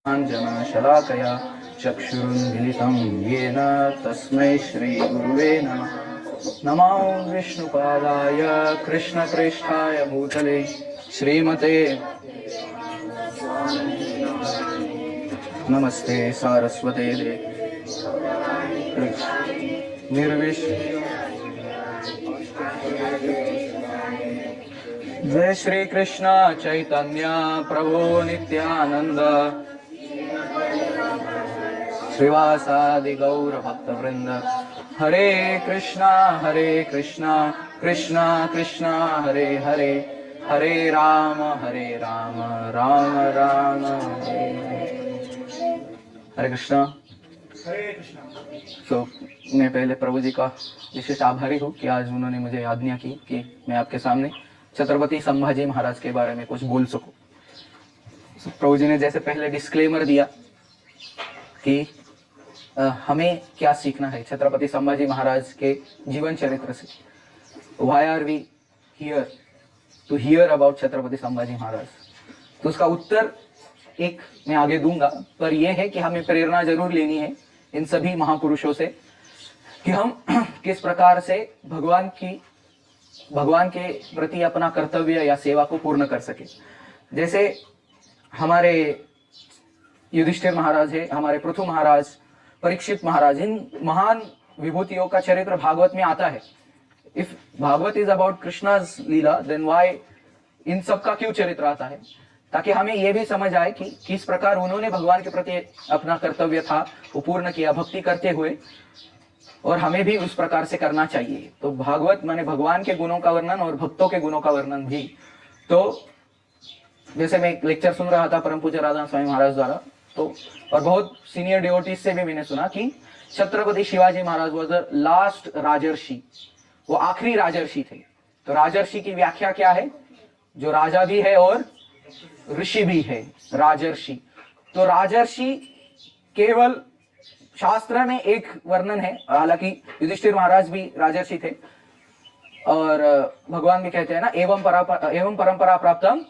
शलाकया चक्षुरुन्मिलितं येन तस्मै श्रीगुरुवे नमः। नमो विष्णुपादाय कृष्णप्रेष्ठाय भूतले श्रीमते नमस्ते सारस्वते निर्विश जय श्री कृष्ण चैतन्य प्रभु नित्यानंद श्रीवासादि गौर भक्तवृंद हरे कृष्णा कृष्णा कृष्णा हरे हरे हरे राम राम राम हरे कृष्णा। तो मैं पहले प्रभु जी का विशेष आभारी हूँ कि आज उन्होंने मुझे आज्ञा की कि मैं आपके सामने छत्रपति संभाजी महाराज के बारे में कुछ बोल सकूं। प्रभु जी ने जैसे पहले डिस्क्लेमर दिया कि हमें क्या सीखना है छत्रपति संभाजी महाराज के जीवन चरित्र से। Why are we here to hear about Chhatrapati Sambhaji Maharaj. तो उसका उत्तर एक मैं आगे दूंगा, पर यह है कि हमें प्रेरणा जरूर लेनी है इन सभी महापुरुषों से कि हम किस प्रकार से भगवान के प्रति अपना कर्तव्य या सेवा को पूर्ण कर सके। जैसे हमारे युधिष्ठिर महाराज है, हमारे पृथु महाराज, परीक्षित महाराज, इन महान विभूतियों का चरित्र भागवत में आता है। इफ भागवत इज अबाउट कृष्णा's लीला, देन वाई इन सब का क्यों चरित्र आता है, ताकि हमें यह भी समझ आए कि किस प्रकार उन्होंने भगवान के प्रति अपना कर्तव्य था वो पूर्ण किया भक्ति करते हुए, और हमें भी उस प्रकार से करना चाहिए। तो भागवत माने भगवान के गुणों का वर्णन और भक्तों के गुणों का वर्णन भी। तो जैसे मैं एक लेक्चर सुन रहा था परम पूज्य राधा स्वामी महाराज द्वारा, तो और बहुत सीनियर डिवोटीज से भी मैंने सुना कि छत्रपति शिवाजी महाराज वॉज द लास्ट राजर्षि, वो आखिरी राजर्षि थे। तो राजर्षि की व्याख्या क्या है? जो राजा भी है और ऋषि भी है, राजर्षि। तो राजर्षि केवल शास्त्र में एक वर्णन है, हालांकि युधिष्ठिर महाराज भी राजर्षि थे और भगवान भी कहते हैं ना एवं परंपरा प्राप्तम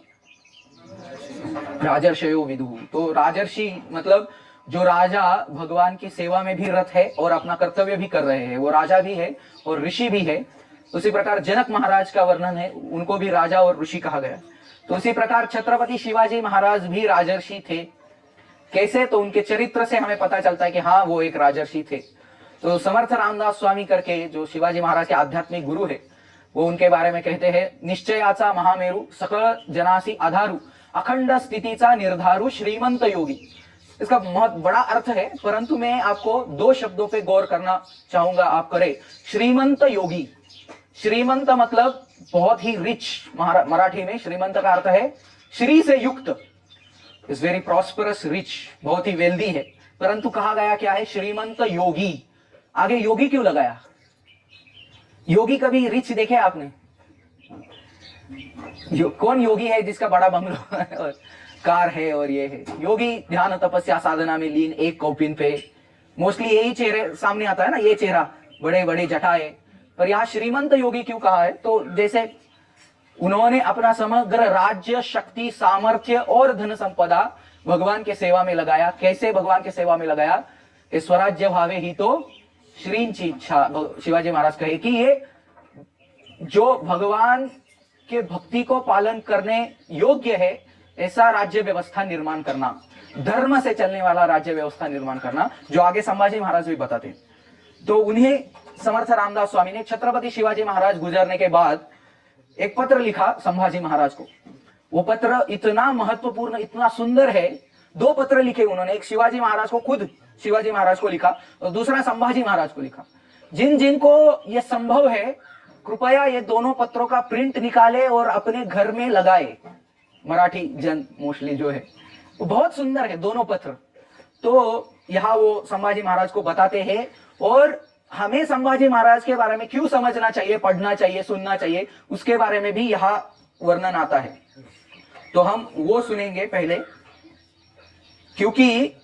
राजर्षयो विदुः। तो राजर्षि मतलब जो राजा भगवान की सेवा में भी रत है और अपना कर्तव्य भी कर रहे हैं, वो राजा भी है और ऋषि भी है। उसी प्रकार जनक महाराज का वर्णन है, उनको भी राजा और ऋषि कहा गया। तो उसी प्रकार छत्रपति शिवाजी महाराज भी राजर्षि थे। कैसे? तो उनके चरित्र से हमें पता चलता है कि हाँ वो एक राजर्षि थे। तो समर्थ रामदास स्वामी करके जो शिवाजी महाराज के आध्यात्मिक गुरु है, वो उनके बारे में कहते हैं, निश्चयाचा महामेरु सकल जनासी आधारु अखंड स्थितिचा निर्धारु श्रीमंत योगी। इसका बहुत बड़ा अर्थ है, परंतु मैं आपको दो शब्दों पे गौर करना चाहूंगा, आप करें। श्रीमंत योगी, श्रीमंत मतलब बहुत ही रिच। मराठी में श्रीमंत का अर्थ है श्री से युक्त, इज वेरी प्रॉस्परस, रिच, बहुत ही वेल्दी है। परंतु कहा गया क्या है? श्रीमंत योगी। आगे योगी क्यों लगाया? योगी कभी रिच देखे आपने? कौन योगी है जिसका बड़ा बंगलो है और कार है और ये है? योगी ध्यान तपस्या साधना में लीन, एक कौपिन पे, मोस्टली यही चेहरे सामने आता है ना, ये चेहरा, बड़े बड़े जटाएं। पर यहाँ श्रीमंत योगी क्यों कहा है? तो जैसे उन्होंने अपना समग्र राज्य, शक्ति, सामर्थ्य और धन संपदा भगवान के सेवा में लगाया। कैसे भगवान के सेवा में लगाया? स्वराज्य भावे ही तो श्रींची इच्छा। शिवाजी महाराज कहे कि ये जो भगवान के भक्ति को पालन करने योग्य है, ऐसा राज्य व्यवस्था निर्माण करना, धर्म से चलने वाला राज्य व्यवस्था निर्माण करना, जो आगे संभाजी महाराज भी बताते हैं। तो उन्हें समर्थ रामदास स्वामी ने छत्रपति शिवाजी महाराज गुजरने के बाद एक पत्र लिखा संभाजी महाराज को। वो पत्र इतना महत्वपूर्ण, इतना सुंदर है। दो पत्र लिखे उन्होंने, एक शिवाजी महाराज को, खुद शिवाजी महाराज को लिखा, और दूसरा संभाजी महाराज को लिखा। जिन जिनको ये संभव है, कृपया ये दोनों पत्रों का प्रिंट निकाले और अपने घर में लगाए। मराठी जन मोस्टली जो है, वो बहुत सुंदर है दोनों पत्र। तो यहाँ वो संभाजी महाराज को बताते हैं, और हमें संभाजी महाराज के बारे में क्यों समझना चाहिए, पढ़ना चाहिए, सुनना चाहिए, उसके बारे में भी यहाँ वर्णन आता है। तो हम वो सुनेंगे पहले, क्योंकि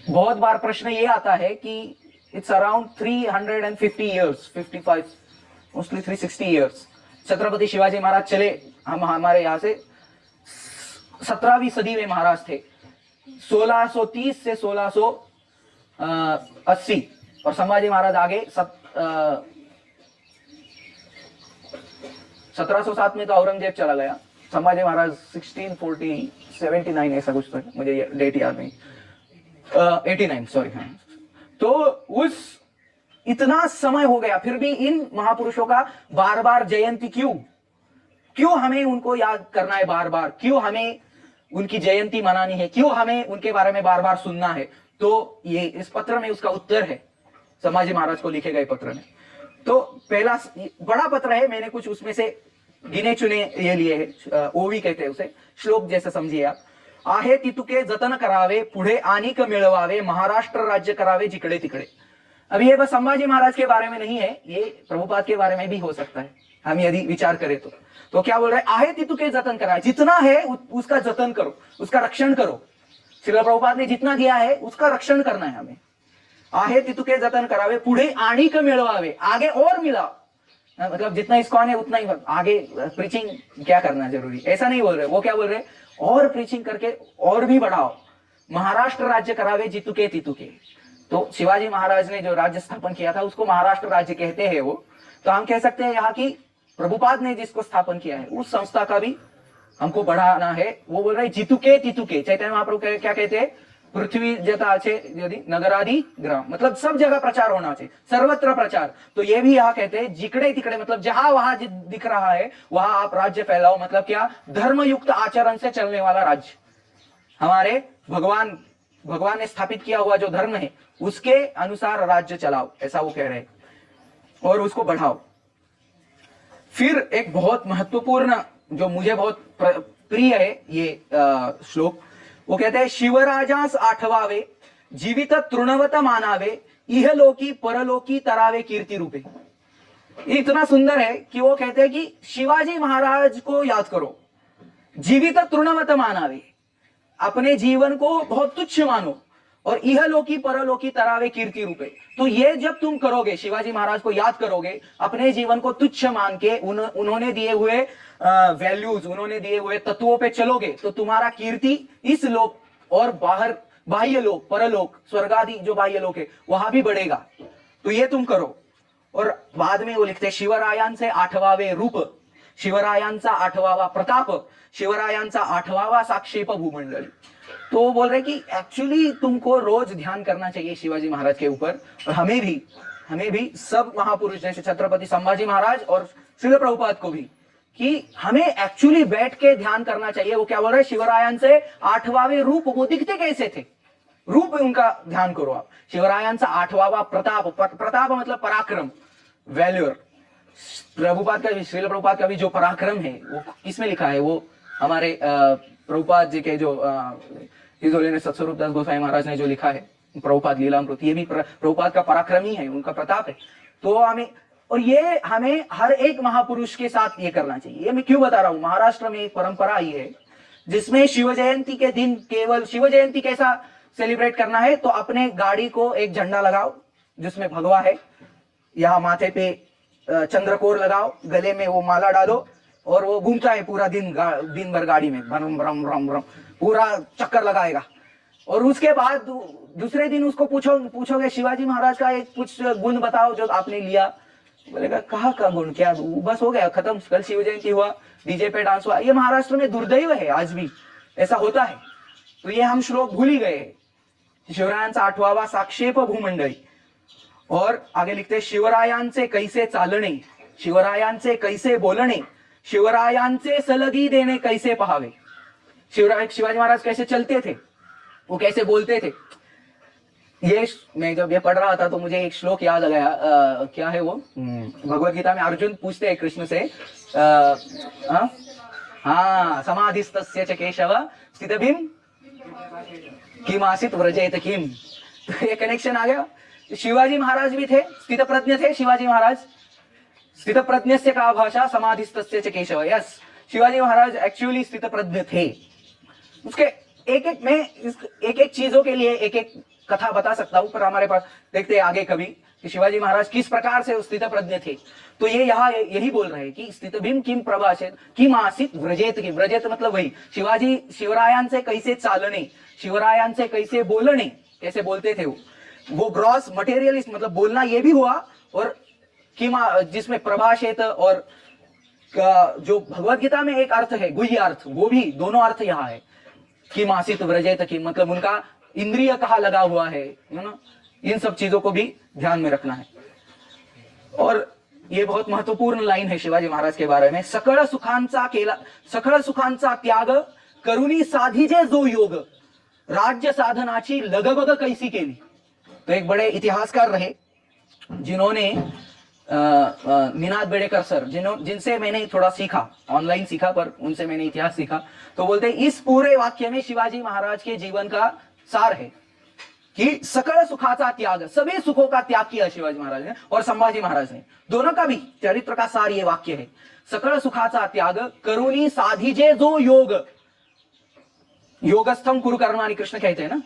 बहुत बार प्रश्न ये आता है कि it's around 350 years, 55, mostly 360 years Chhatrapati Shivaji Maharaj चले। हम हमारे यहाँ से 17वीं सदी में महाराज थे। 1630 से 1680 और संभाजी महाराज आगे 1707 में तो औरंगजेब चला गया। संभाजी महाराज 1679 ऐसा कुछ तो, मुझे ये डेट याद नहीं, 89 सॉरी। तो उस इतना समय हो गया, फिर भी इन महापुरुषों का बार बार जयंती क्यों हमें उनको याद करना है बार बार, क्यों हमें उनकी जयंती मनानी है, क्यों हमें उनके बारे में बार बार सुनना है। तो ये इस पत्र में उसका उत्तर है, संभाजी महाराज को लिखे गए पत्र में। तो पहला बड़ा पत्र है, मैंने कुछ उसमें से गिने चुने ये लिए है, ओवी कहते हैं उसे, श्लोक जैसे समझिए आप। आहे तितुके जतन करावे, पुढे आनिक मिळवावे, महाराष्ट्र राज्य करावे जिकडे तिकडे। अभी ये बस संभाजी महाराज के बारे में नहीं है, ये प्रभुपाद के बारे में भी हो सकता है, हम यदि विचार करें तो क्या बोल रहे हैं, आहे तितुके जतन करावे, जितना है उसका जतन करो, उसका रक्षण करो। श्रील प्रभुपाद ने जितना दिया है उसका रक्षण करना है हमें। आहे तितुके जतन करावे, पुढे आणिक मिळवावे, आगे और मिलाओ, मतलब जितना इस्कॉन है उतना ही आगे प्रीचिंग क्या करना जरूरी, ऐसा नहीं बोल रहे। वो क्या बोल रहे, और प्रीचिंग करके और भी बढ़ाओ। महाराष्ट्र राज्य करावे जितुके तितुके। तो शिवाजी महाराज ने जो राज्य स्थापन किया था उसको महाराष्ट्र राज्य कहते हैं वो। तो हम कह सकते हैं यहाँ की प्रभुपाद ने जिसको स्थापन किया है उस संस्था का भी हमको बढ़ाना है। वो बोल रहे जितुके तितुके, चैतन्य महाप्रभु क्या कहते हैं, पृथ्वी जता छे यदि नगरादि ग्राम, मतलब सब जगह प्रचार होना चाहिए, सर्वत्र प्रचार। तो ये भी यहाँ कहते हैं जिकड़े तिकड़े, मतलब जहां वहां दिख रहा है वहां आप राज्य फैलाओ। मतलब क्या, धर्मयुक्त आचरण से चलने वाला राज्य, हमारे भगवान ने स्थापित किया हुआ जो धर्म है उसके अनुसार राज्य चलाओ, ऐसा वो कह रहे हैं, और उसको बढ़ाओ। फिर एक बहुत महत्वपूर्ण जो मुझे बहुत प्रिय है ये श्लोक, वो कहते हैं शिवराजास आठवावे, जीवित तृणवत मानावे, इहलोकी परलोकी तरावे कीर्ति रूपे। इतना सुंदर है कि वो कहते हैं कि शिवाजी महाराज को याद करो, जीवित तृणवत मानावे, अपने जीवन को बहुत तुच्छ मानो, और इहलोकी परलोकी तरावे कीर्ति रूपे। तो ये जब तुम करोगे, शिवाजी महाराज को याद करोगे, अपने जीवन को तुच्छ मान के उन्होंने दिए हुए वैल्यूज, उन्होंने दिए हुए तत्वों पे चलोगे, तो तुम्हारा कीर्ति इस लोक और बाहर बाह्य लोक, परलोक, स्वर्गादि जो बाह्य लोक है वहां भी बढ़ेगा। तो ये तुम करो। और बाद में वो लिखते शिवरायांचे आठवावे रूप, शिवरायांचा आठवावा प्रताप, शिवरायांचा आठवावा साक्षेप भूमंडल। तो वो बोल रहे कि एक्चुअली तुमको रोज ध्यान करना चाहिए शिवाजी महाराज के ऊपर, और हमें भी सब महापुरुष जैसे छत्रपति संभाजी महाराज और श्रील प्रभुपाद को भी, कि हमें एक्चुअली बैठ के ध्यान करना चाहिए। वो क्या बोल रहे, शिवरायांचे आठवावे रूप, वो दिखते कैसे थे, रूप उनका ध्यान करो आप। शिवरायांचा आठवावा प्रताप, प्रताप मतलब पराक्रम, वैल्यूर। प्रभुपाद का भी, श्रील प्रभुपाद का भी जो पराक्रम है वो किसमें लिखा है, वो हमारे प्रभुपाद जी के जो हिज होलीनेस सत्स्वरूप दास गोसाई महाराज ने जो लिखा है प्रभुपाद लीलामृत, ये भी प्रभुपाद का पराक्रम ही है, उनका प्रताप है। तो हमें हर एक महापुरुष के साथ ये करना चाहिए। ये मैं क्यों बता रहा हूं, महाराष्ट्र में एक परंपरा आई है जिसमें शिव जयंती के दिन केवल शिव जयंती कैसा सेलिब्रेट करना है, तो अपने गाड़ी को एक झंडा लगाओ जिसमें भगवा है, यहाँ माथे पे चंद्रकोर लगाओ, गले में वो माला डालो, और वो घूमता है पूरा दिन भर गाड़ी में, रम रम रम रम पूरा चक्कर लगाएगा। और उसके बाद दूसरे दिन उसको पूछोगे शिवाजी महाराज का एक कुछ गुण बताओ जो आपने लिया, बोलेगा कहाँ का गुण, क्या बस हो गया खत्म, कल शिव जयंती हुआ, डीजे पे डांस हुआ। ये महाराष्ट्र में दुर्दैव है, आज भी ऐसा होता है। तो ये हम श्लोक भूल ही गए। शिवरायांचा आठवावा साक्षेप भूमंडळी, और आगे लिखते शिवरायांचे कैसे चालणे, शिवरायांचे कैसे बोलणे, शिवरायांचे सलगी देणे कैसे पहावे। शिवाजी महाराज कैसे चलते थे, वो कैसे बोलते थे। ये मैं जब ये पढ़ रहा था तो मुझे एक श्लोक याद आ गया, क्या है वो, भगवत गीता में अर्जुन पूछते हैं कृष्ण से, हाँ समाधिस्तस्य च केशव स्थितभीम किम आसित व्रजेत किम। तो ये कनेक्शन आ गया। शिवाजी महाराज भी थे, स्थित प्रज्ञ थे शिवाजी महाराज, स्थित प्रज्ञ से का भाषा समाधिस्तस्य च केशव। यस, शिवाजी महाराज एक्चुअली स्थित प्रज्ञ थे। उसके एक एक चीजों के लिए एक एक कथा बता सकता हूं, पर हमारे पास देखते हैं आगे कभी कि शिवाजी महाराज किस प्रकार से स्थित प्रज्ञ थे। तो ये यहाँ यही बोल रहे हैं कि स्थित भीम किम प्रभाषेत किम आसित व्रजेत की, व्रजेत मतलब वही शिवाजी शिवरायांचे कैसे चालणे, शिवरायांचे कैसे बोलणे, कैसे बोलते थे वो ग्रॉस मटेरियलिस्ट मतलब बोलना ये भी हुआ, और किम जिसमें प्रभाषेत और जो भगवत गीता में एक अर्थ है गुह्य अर्थ, वो भी दोनों अर्थ यहाँ है। किम आसित व्रजेत की मतलब उनका इंद्रिय कहाँ लगा हुआ है ना, इन सब चीजों को भी ध्यान में रखना है। और ये बहुत महत्वपूर्ण लाइन है शिवाजी महाराज के बारे में, सकळ सुखांचा त्याग करुणी साधीजे जो योग, राज्य साधनाची लगबग कैसी केली। तो एक बड़े इतिहासकार रहे जिन्होंने निनाद बेडेकर सर, जिनसे मैंने थोड़ा सीखा, ऑनलाइन सीखा पर उनसे मैंने इतिहास सीखा, तो बोलते हैं इस पूरे वाक्य में शिवाजी महाराज के जीवन का सार है कि सकल सुखाचा त्याग, सभी सुखों का त्याग किया शिवाजी महाराज ने और संभाजी महाराज ने, दोनों का भी चरित्र का सार ये वाक्य है। सकल सुखाचा त्याग करुणी साधीजे जो योग, योगस्थम कुरु कर्माणि कृष्ण कहते हैं ना,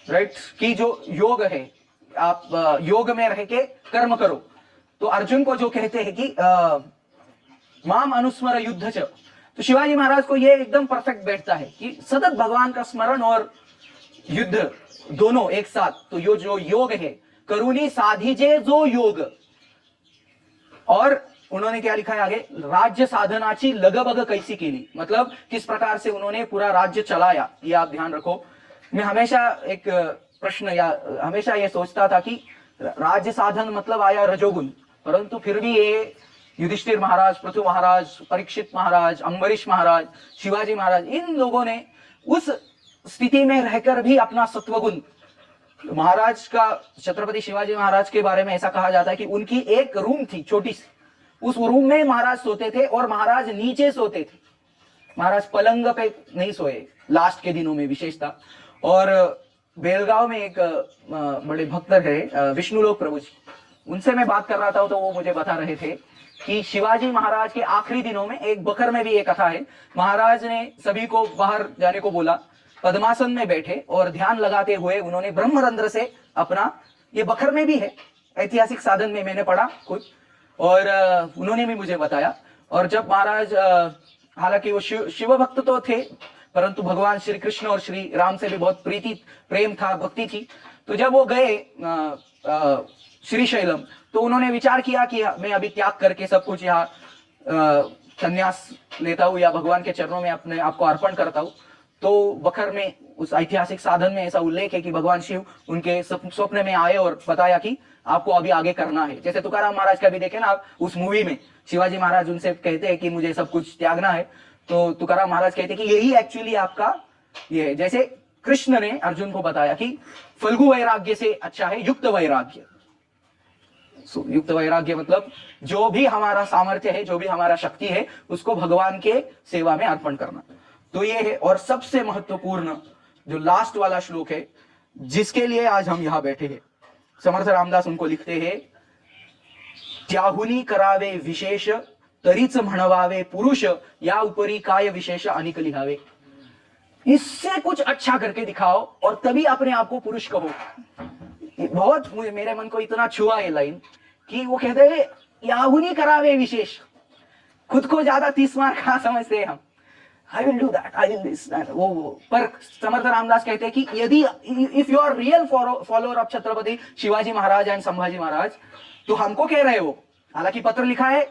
राइट, कि जो योग है आप योग में रह के कर्म करो। तो अर्जुन को जो कहते हैं कि माम अनुस्मर युद्ध च, तो शिवाजी महाराज को ये एकदम परफेक्ट बैठता है कि सतत भगवान का स्मरण और युद्ध दोनों एक साथ। तो यो जो योग है करुणी साधीजे जो योग, और उन्होंने क्या लिखा है आगे, राज्य साधनाची लगबग कैसी केली, मतलब किस प्रकार से उन्होंने पूरा राज्य चलाया, ये आप ध्यान रखो। मैं हमेशा एक प्रश्न या हमेशा ये सोचता था कि राज्य साधन मतलब आया रजोगुण, परंतु फिर भी ये युधिष्ठिर महाराज, पृथु महाराज, परीक्षित महाराज, अम्बरीश महाराज, शिवाजी महाराज, इन लोगों ने उस स्थिति में रहकर भी अपना सत्वगुण, महाराज का छत्रपति शिवाजी महाराज के बारे में ऐसा कहा जाता है कि उनकी एक रूम थी छोटी सी, उस रूम में महाराज सोते थे और महाराज नीचे सोते थे, महाराज पलंग पे नहीं सोए लास्ट के दिनों में विशेषता। और बेलगांव में एक बड़े भक्त है विष्णुलोक प्रभु जी, उनसे मैं बात कर रहा था तो वो मुझे बता रहे थे कि शिवाजी महाराज के आखिरी दिनों में एक बखर में भी एक कथा है, महाराज ने सभी को बाहर जाने को बोला, पद्मासन में बैठे और ध्यान लगाते हुए उन्होंने ब्रह्मरंध्र से अपना, ये बखर में भी है ऐतिहासिक साधन में मैंने पढ़ा कुछ, और उन्होंने भी मुझे बताया। और जब महाराज हालांकि वो शिव भक्त तो थे, परंतु भगवान श्री कृष्ण और श्री राम से भी बहुत प्रीति प्रेम था, भक्ति थी। तो जब वो गए श्रीशैलम, तो उन्होंने विचार किया कि मैं अभी त्याग करके सब कुछ यहाँ संन्यास लेता हूँ या भगवान के चरणों में अपने आपको अर्पण करता हूँ। तो बखर में उस ऐतिहासिक साधन में ऐसा उल्लेख है कि भगवान शिव उनके स्वप्न में आए और बताया कि आपको अभी आगे करना है। जैसे तुकाराम महाराज का भी देखे ना आप, उस मूवी में शिवाजी महाराज उनसे कहते हैं कि मुझे सब कुछ त्यागना है, तो तुकाराम महाराज कहते हैं कि यही एक्चुअली आपका ये है। जैसे कृष्ण ने अर्जुन को बताया कि फल्गु वैराग्य से अच्छा है युक्त वैराग्य। युक्त वैराग्य मतलब जो भी हमारा सामर्थ्य है, जो भी हमारा शक्ति है, उसको भगवान के सेवा में अर्पण करना। तो ये है। और सबसे महत्वपूर्ण जो लास्ट वाला श्लोक है, जिसके लिए आज हम यहां बैठे हैं, समर्थ रामदास उनको लिखते हैं, त्याहुनी करावे विशेष तरीच म्हणवावे पुरुष, या उपरी काय विशेष अनिक लिहावे। इससे कुछ अच्छा करके दिखाओ और तभी अपने आप को पुरुष कहो। बहुत मेरे मन को इतना छुआ ये लाइन कि वो कहते हैं याहुनी करावे विशेष, खुद को ज्यादा 30 मार कहां समझते हैं हम, I will do that, I will this वो। पर समर्थ रामदास कहते हैं कि यदि if you are real follower of Chhatrapati Shivaji Maharaj and Sambhaji Maharaj, तो हमको कह रहे हो, हालांकि पत्र लिखा है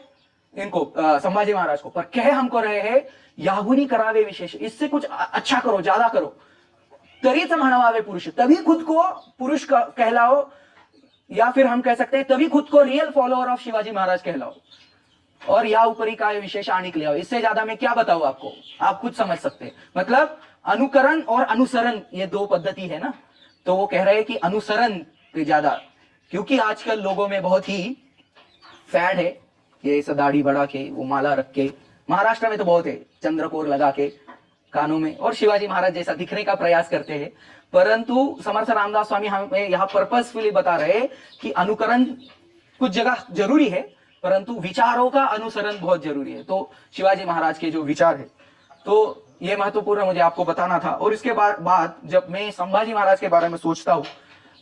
इनको संभाजी महाराज को, पर कह हमको रहे हैं याहुनी करावे विशेष, इससे कुछ अच्छा करो, ज्यादा करो, तरीच म्हणवावे पुरुष, तभी खुद को पुरुष कहलाओ, या फिर हम कह सकते हैं तभी खुद को real follower of Shivaji Maharaj कहलाओ, और या ऊपरी काय विशेष आनिक ले आओ। इससे ज्यादा मैं क्या बताऊं आपको, आप खुद समझ सकते हैं। मतलब अनुकरण और अनुसरण ये दो पद्धति है ना, तो वो कह रहे हैं कि अनुसरण पे ज्यादा, क्योंकि आजकल लोगों में बहुत ही फैड है ये ऐसा दाढ़ी बढ़ा के, वो माला रख के, महाराष्ट्र में तो बहुत है, चंद्रकोर लगा के कानों में, और शिवाजी महाराज जैसा दिखने का प्रयास करते हैं। परंतु समर्थ रामदास स्वामी हमें यहाँ पर्पसफुली बता रहे कि अनुकरण कुछ जगह जरूरी है, परंतु विचारों का अनुसरण बहुत जरूरी है। तो शिवाजी महाराज के जो विचार है, तो ये महत्वपूर्ण मुझे आपको बताना था। और इसके बाद जब मैं संभाजी महाराज के बारे में सोचता हूँ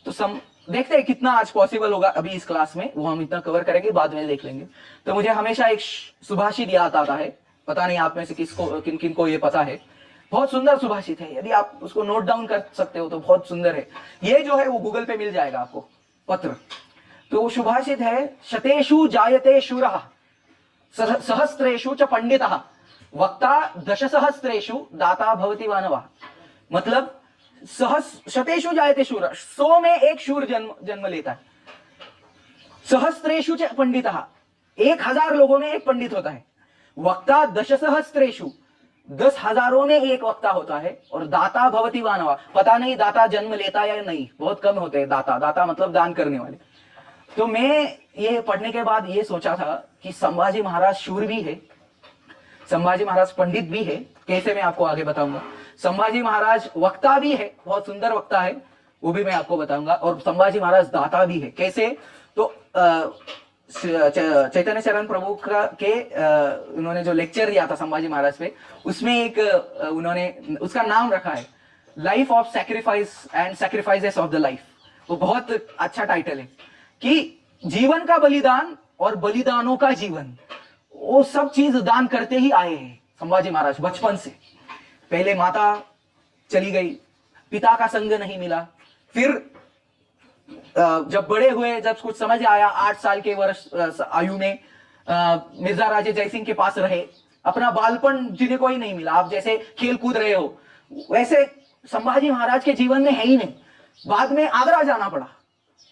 तो देखते हैं कितना आज पॉसिबल होगा अभी इस क्लास में, वो हम इतना कवर करेंगे, बाद में देख लेंगे। तो मुझे हमेशा एक सुभाषित याद आता है, पता नहीं आप में से किन किन को ये पता है। बहुत सुंदर सुभाषित है, यदि आप उसको नोट डाउन कर सकते हो तो बहुत सुंदर है। ये जो है वो गूगल पे मिल जाएगा आपको पत्र। तो वो सुभाषित है, शतेषु जायते शूरः सहस्त्रेषु च पंडितः वक्ता दशसहस्त्रेषु दाता भवति मानवः। मतलब शतेषु जायते शूर, 100 में एक शूर जन्म लेता है। सहस्त्रेषु च पंडितः, 1000 लोगों में एक पंडित होता है। वक्ता दशसहस्त्रेषु, 10,000 में एक वक्ता होता है। और दाता भवति मानवः, पता नहीं दाता जन्म लेता है या नहीं, बहुत कम होते हैं दाता। दाता मतलब दान करने वाले। तो मैं ये पढ़ने के बाद ये सोचा था कि संभाजी महाराज शूर भी है, संभाजी महाराज पंडित भी है। कैसे, मैं आपको आगे बताऊंगा। संभाजी महाराज वक्ता भी है, बहुत सुंदर वक्ता है, वो भी मैं आपको बताऊंगा। और संभाजी महाराज दाता भी है। कैसे, तो चैतन्य चरण प्रभु उन्होंने जो लेक्चर दिया था संभाजी महाराज पे, उसमें एक उन्होंने उसका नाम रखा है life of sacrifice and sacrifices of the life. वो बहुत अच्छा टाइटल है कि जीवन का बलिदान और बलिदानों का जीवन, वो सब चीज दान करते ही आए हैं संभाजी महाराज बचपन से। पहले माता चली गई, पिता का संग नहीं मिला, फिर जब बड़े हुए, जब कुछ समझ आया, 8 साल के वर्ष आयु में मिर्जा राजे जयसिंह के पास रहे। अपना बालपन जिन्हें कोई नहीं मिला, आप जैसे खेल कूद रहे हो वैसे संभाजी महाराज के जीवन में है ही नहीं। बाद में आगरा जाना पड़ा।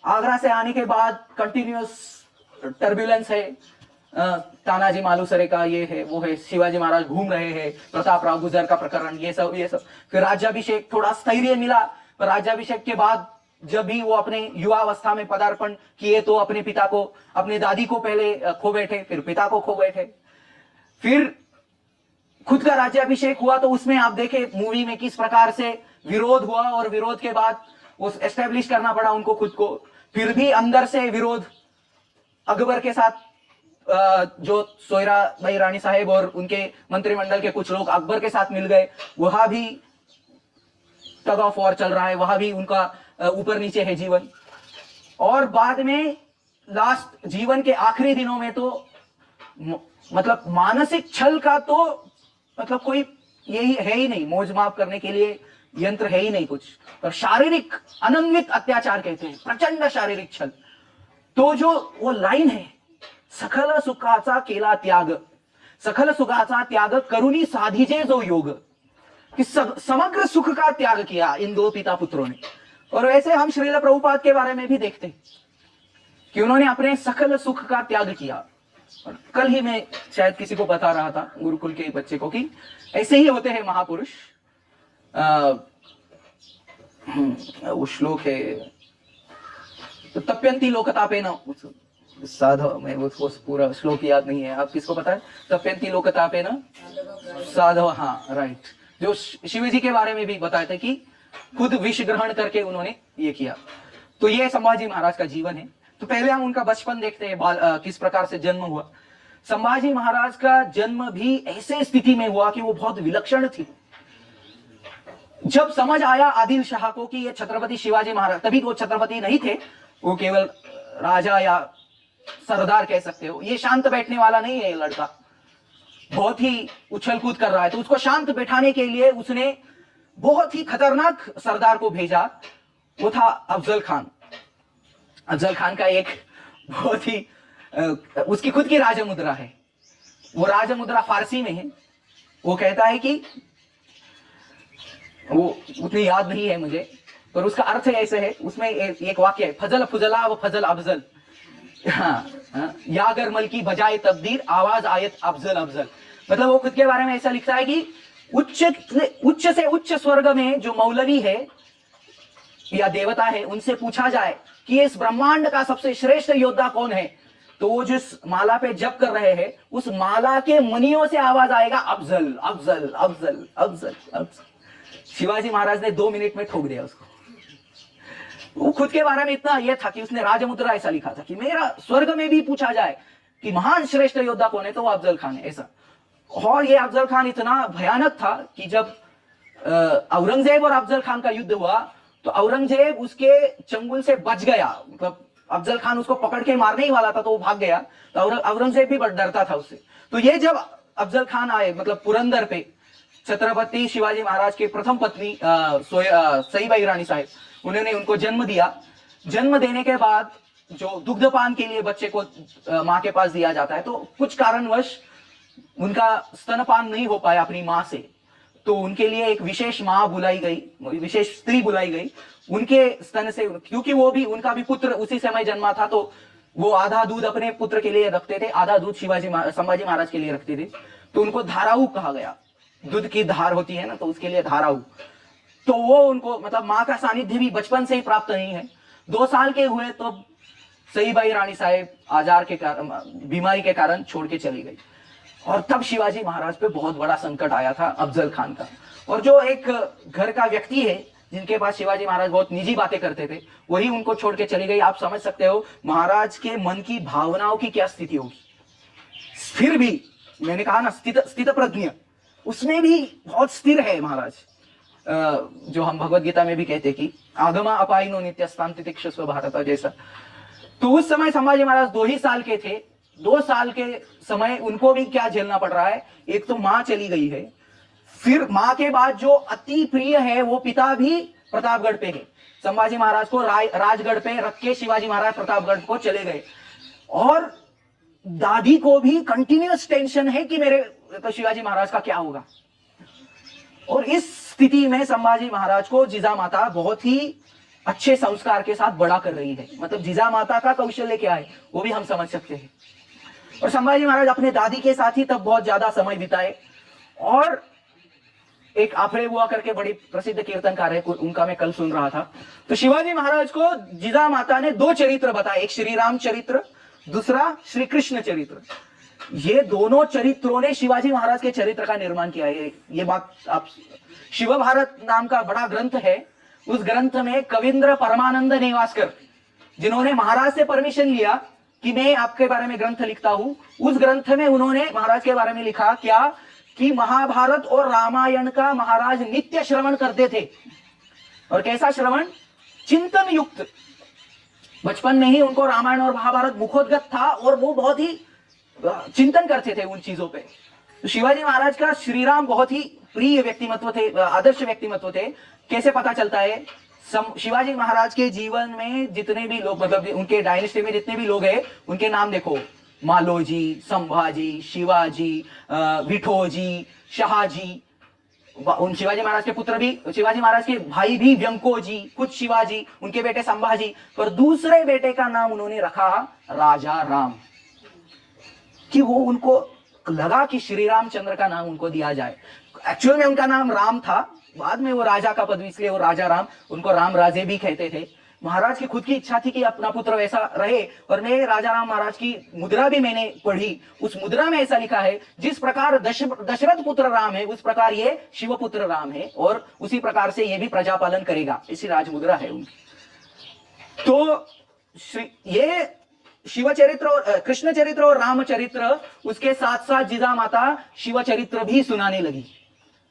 आगरा से आने के बाद कंटिन्यूअस टर्बुलेंस है, तानाजी मालुसरे का ये है वो है, शिवाजी महाराज घूम रहे हैं, प्रताप राव गुजर का प्रकरण, ये सब। फिर राज्याभिषेक, थोड़ा स्थैर्य मिला। पर राज्याभिषेक के बाद जब भी वो अपने युवावस्था में पदार्पण किए तो अपने पिता को, अपने दादी को पहले खो बैठे, फिर पिता को खो बैठे। फिर खुद का राज्याभिषेक हुआ तो उसमें आप देखे मूवी में किस प्रकार से विरोध हुआ, और विरोध के बाद वो एस्टेब्लिश करना पड़ा उनको खुद को। फिर भी अंदर से विरोध, अकबर के साथ जो सोयरा भाई रानी साहेब और उनके मंत्रिमंडल के कुछ लोग अकबर के साथ मिल गए, वहां भी टग ऑफ वॉर चल रहा है, वहां भी उनका ऊपर नीचे है जीवन। और बाद में लास्ट जीवन के आखिरी दिनों में तो मतलब मानसिक छल का तो मतलब कोई यही है ही नहीं, मौज माफ करने के लिए यंत्र है ही नहीं कुछ। पर शारीरिक अनन्वित अत्याचार कहते हैं, प्रचंड शारीरिक छल। तो जो वो लाइन है, सखल सुखाचा केला त्याग, सखल सुखाचा त्याग करुणी साधिजे जो योग, कि समग्र सुख का त्याग किया इन 2 पिता पुत्रों ने। और वैसे हम श्रील प्रभुपाद के बारे में भी देखते हैं कि उन्होंने अपने सकल सुख का त्याग किया। और कल ही मैं शायद किसी को बता रहा था, गुरुकुल के बच्चे को, कि ऐसे ही होते हैं महापुरुष। वो श्लोक है, तो तप्यंती लोकतापेन साधव, मैं वो पूरा श्लोक याद नहीं है, आप किसको पता है? तप्यंती लोकतापेन साधव, हाँ राइट। जो शिव जी के बारे में भी बताए थे कि खुद विष ग्रहण करके उन्होंने ये किया। तो ये संभाजी महाराज का जीवन है। तो पहले हम उनका बचपन देखते हैं, किस प्रकार से जन्म हुआ। संभाजी महाराज का जन्म भी ऐसे स्थिति में हुआ कि वो बहुत विलक्षण थी। जब समझ आया आदिल शाह को कि ये छत्रपति शिवाजी महाराज, तभी तो वो छत्रपति नहीं थे, वो केवल राजा या सरदार कह सकते हो, ये शांत बैठने वाला नहीं है, ये लड़का बहुत ही उछल कूद कर रहा है। तो उसको शांत बैठाने के लिए उसने बहुत ही खतरनाक सरदार को भेजा, वो था अफजल खान। अफजल खान का एक बहुत ही उसकी खुद की राजमुद्रा है, वो राजमुद्रा फारसी में है। वो कहता है कि वो उतनी याद नहीं है मुझे, पर उसका अर्थ ऐसे है, उसमें एक वाक्य है, फजल फुजला व फजल अफजल, हाँ, यागर मल की बजाय तब्दीर आवाज आयत अफजल अफजल। मतलब वो खुद के बारे में ऐसा लिखता है कि उच्च से उच्च स्वर्ग में जो मौलवी है या देवता है, उनसे पूछा जाए कि इस ब्रह्मांड का सबसे श्रेष्ठ योद्धा कौन है, तो वो जिस माला पे जप कर रहे हैं उस माला के मनियों से आवाज आएगा अफजल अफजल अफजल अफजल अफजल। शिवाजी महाराज ने 2 मिनट में ठोक दिया उसको। वो खुद के बारे में इतना यह था कि उसने राजमुद्रा ऐसा लिखा था कि मेरा स्वर्ग में भी पूछा जाए कि महान श्रेष्ठ योद्धा कौन है तो वो अफजल खान है, ऐसा। और ये अफजल खान इतना भयानक था कि जब औरंगजेब और अफजल खान का युद्ध हुआ तो औरंगजेब उसके चंगुल से बच गया, मतलब अफजल खान उसको पकड़ के मारने ही वाला था तो वो भाग गया, तो औरंगजेब भी बड़ा डरता था उससे। तो ये जब अफजल खान आए, मतलब पुरंदर पे, छत्रपति शिवाजी महाराज की प्रथम पत्नी सईबाई रानी साहब, उन्होंने उनको जन्म दिया। जन्म देने के बाद जो दुग्धपान के लिए बच्चे को माँ के पास दिया जाता है, तो कुछ कारणवश उनका स्तनपान नहीं हो पाया अपनी माँ से, तो उनके लिए एक विशेष माँ बुलाई गई, विशेष स्त्री बुलाई गई उनके स्तन से, क्योंकि वो भी, उनका भी पुत्र उसी समय जन्मा था, तो वो आधा दूध अपने पुत्र के लिए रखते थे, आधा दूध संभाजी महाराज के लिए रखते थे, तो उनको धाराऊ कहा गया। दूध की धार होती है ना, तो उसके लिए धाराऊ। तो वो उनको, मतलब माँ का सानिध्य भी बचपन से ही प्राप्त नहीं है। 2 साल के हुए तो सईबाई रानी साहेब आजार के कारण, बीमारी के कारण छोड़ के चली गई, और तब शिवाजी महाराज पे बहुत बड़ा संकट आया था अफजल खान का। और जो एक घर का व्यक्ति है जिनके पास शिवाजी महाराज बहुत निजी बातें करते थे, वही उनको छोड़ के चली गई। आप समझ सकते हो महाराज के मन की भावनाओं की क्या स्थिति होगी। फिर भी मैंने कहा ना, स्थित प्रज्ञ, उसमें भी बहुत स्थिर है महाराज। जो हम भगवत गीता में भी कहते कि आगमा अपाइनो नित्यस्तान तितिक्षस्व भारत जैसा। तो उस समय संभाजी महाराज 2 ही साल के थे। 2 साल के समय उनको भी क्या झेलना पड़ रहा है, एक तो माँ चली गई है, फिर माँ के बाद जो अति प्रिय है वो पिता भी प्रतापगढ़ पे है। संभाजी महाराज को राजगढ़ पे रख के शिवाजी महाराज प्रतापगढ़ को चले गए, और दादी को भी कंटिन्यूअस टेंशन है कि मेरे तो शिवाजी महाराज का क्या होगा। और इस स्थिति में संभाजी महाराज को जीजा माता बहुत ही अच्छे संस्कार के साथ बड़ा कर रही है। मतलब जीजा माता का कौशल्य क्या है वो भी हम समझ सकते हैं। और संभाजी महाराज अपने दादी के साथ ही तब बहुत ज्यादा समय बिताए। और एक आफरे बुआ करके बड़ी प्रसिद्ध कीर्तनकार है, उनका मैं कल सुन रहा था। तो शिवाजी महाराज को जीजा माता ने 2 चरित्र बताए, एक श्री राम चरित्र, दूसरा श्री कृष्ण चरित्र। ये दोनों चरित्रों ने शिवाजी महाराज के चरित्र का निर्माण किया है। ये बात आप, शिव भारत नाम का बड़ा ग्रंथ है, उस ग्रंथ में कविंद्र परमानंद नेवासकर, जिन्होंने महाराज से परमिशन लिया कि मैं आपके बारे में ग्रंथ लिखता हूं, उस ग्रंथ में उन्होंने महाराज के बारे में लिखा क्या कि महाभारत और रामायण का महाराज नित्य श्रवण करते थे। और कैसा श्रवण, चिंतन युक्त। बचपन में ही उनको रामायण और महाभारत मुखोद्गत था और वो बहुत ही चिंतन करते थे उन चीजों पे। तो शिवाजी महाराज का श्री राम बहुत ही प्रिय व्यक्तिमत्व थे, आदर्श व्यक्तिमत्व थे। कैसे पता चलता है, शिवाजी महाराज के जीवन में जितने भी लोग, मतलब उनके डायनेस्टी में जितने भी लोग हैं, उनके नाम देखो, मालोजी, संभाजी, शिवाजी, विठोजी, शाहजी। उन शिवाजी महाराज के पुत्र भी, शिवाजी महाराज के भाई भी व्यंकोजी, खुद शिवाजी, उनके बेटे संभाजी, पर दूसरे बेटे का नाम उन्होंने रखा राजा राम, कि वो उनको लगा कि श्री रामचंद्र का नाम उनको दिया जाए। एक्चुअल में उनका नाम राम था, बाद में वो राजा का पद, इसलिए वो राजा राम, उनको राम राजे भी कहते थे। महाराज की खुद की इच्छा थी कि अपना पुत्र वैसा रहे। और मैं राजा राम महाराज की मुद्रा भी मैंने पढ़ी, उस मुद्रा में ऐसा लिखा है, जिस प्रकार दशरथ पुत्र राम है उस प्रकार ये शिव पुत्र राम है, और उसी प्रकार से ये भी प्रजा पालन करेगा, इसी राजमुद्रा है उनकी। तो ये शिव चरित्र और कृष्ण चरित्र और राम चरित्र, उसके साथ साथ जीजा माता शिव चरित्र भी सुनाने लगी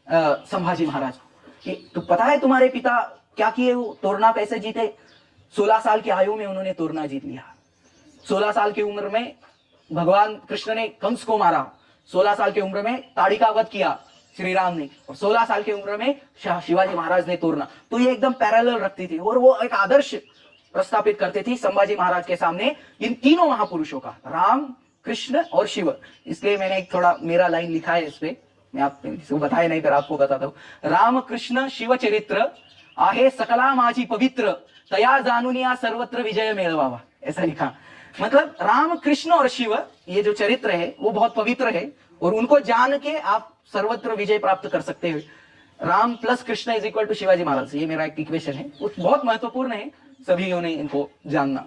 संभाजी महाराज को। तो पता है तुम्हारे पिता क्या किए, वो तोरना पैसे जीते, 16 साल की आयु में उन्होंने तोरना जीत लिया। 16 साल की उम्र में भगवान कृष्ण ने कंस को मारा, 16 साल की उम्र में ताड़ी का वध किया श्री राम ने, और 16 साल की उम्र में शिवाजी महाराज ने तोरना। तो ये एकदम पैरेलल रखती थी, और वो एक आदर्श प्रस्थापित करती थी संभाजी महाराज के सामने इन तीनों महापुरुषों का, राम, कृष्ण और शिव। इसलिए मैंने एक थोड़ा मेरा लाइन लिखा है इस पे, मैं आपको बताया नहीं पर आपको बताता हूं। राम कृष्ण शिव चरित्र आहे सकला माझी पवित्र, तया जानुनिया सर्वत्र विजय मेळवावा, ऐसा लिखा। मतलब राम कृष्ण और शिव, ये जो चरित्र है वो बहुत पवित्र है, और उनको जान के आप सर्वत्र विजय प्राप्त कर सकते हैं। Ram plus Krishna is equal to Shivaji Maharaj, ये मेरा एक इक्वेशन है, बहुत महत्वपूर्ण है सभी ने इनको जानना।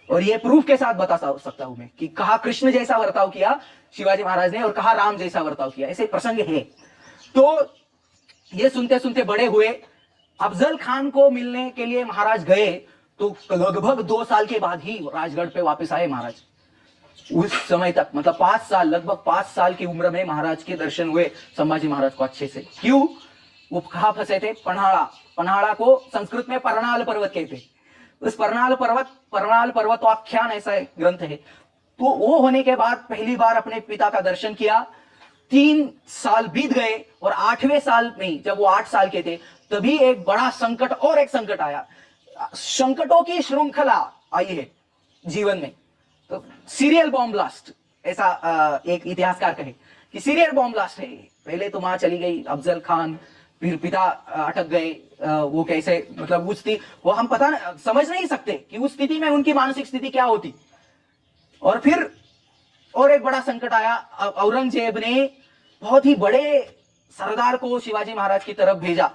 और ये प्रूफ के साथ बता सकता हूं मैं कि कहा कृष्ण जैसा वर्ताव किया शिवाजी महाराज ने और कहा राम जैसा वर्ताव किया, ऐसे प्रसंग है। तो ये सुनते सुनते बड़े हुए। अफजल खान को मिलने के लिए महाराज गए, तो लगभग 2 साल के बाद ही राजगढ़ पे वापस आए महाराज। उस समय तक मतलब 5 साल, लगभग 5 साल की उम्र में महाराज के दर्शन हुए संभाजी महाराज को अच्छे से। क्यों? वो कहाँ फंसे थे? पन्हाड़ा। पन्हाड़ा को संस्कृत में परनाल पर्वत कहते। उस परनाल पर्वताख्यान ऐसा ग्रंथ है। तो वो होने के बाद पहली बार अपने पिता का दर्शन किया। 3 साल बीत गए और 8वें साल में जब वो 8 साल के थे तभी एक बड़ा संकट और एक संकट आया। संकटों की श्रृंखला आई है जीवन में। तो सीरियल बॉम्ब ब्लास्ट, ऐसा एक इतिहासकार कहे कि सीरियल बॉम्ब ब्लास्ट है। पहले तो मां चली गई, अफजल खान, फिर पिता अटक गए। वो कैसे, मतलब उस स्थिति वो हम समझ नहीं सकते कि उस स्थिति में उनकी मानसिक स्थिति क्या होती। और फिर और एक बड़ा संकट आया। औरंगजेब ने बहुत ही बड़े सरदार को शिवाजी महाराज की तरफ भेजा।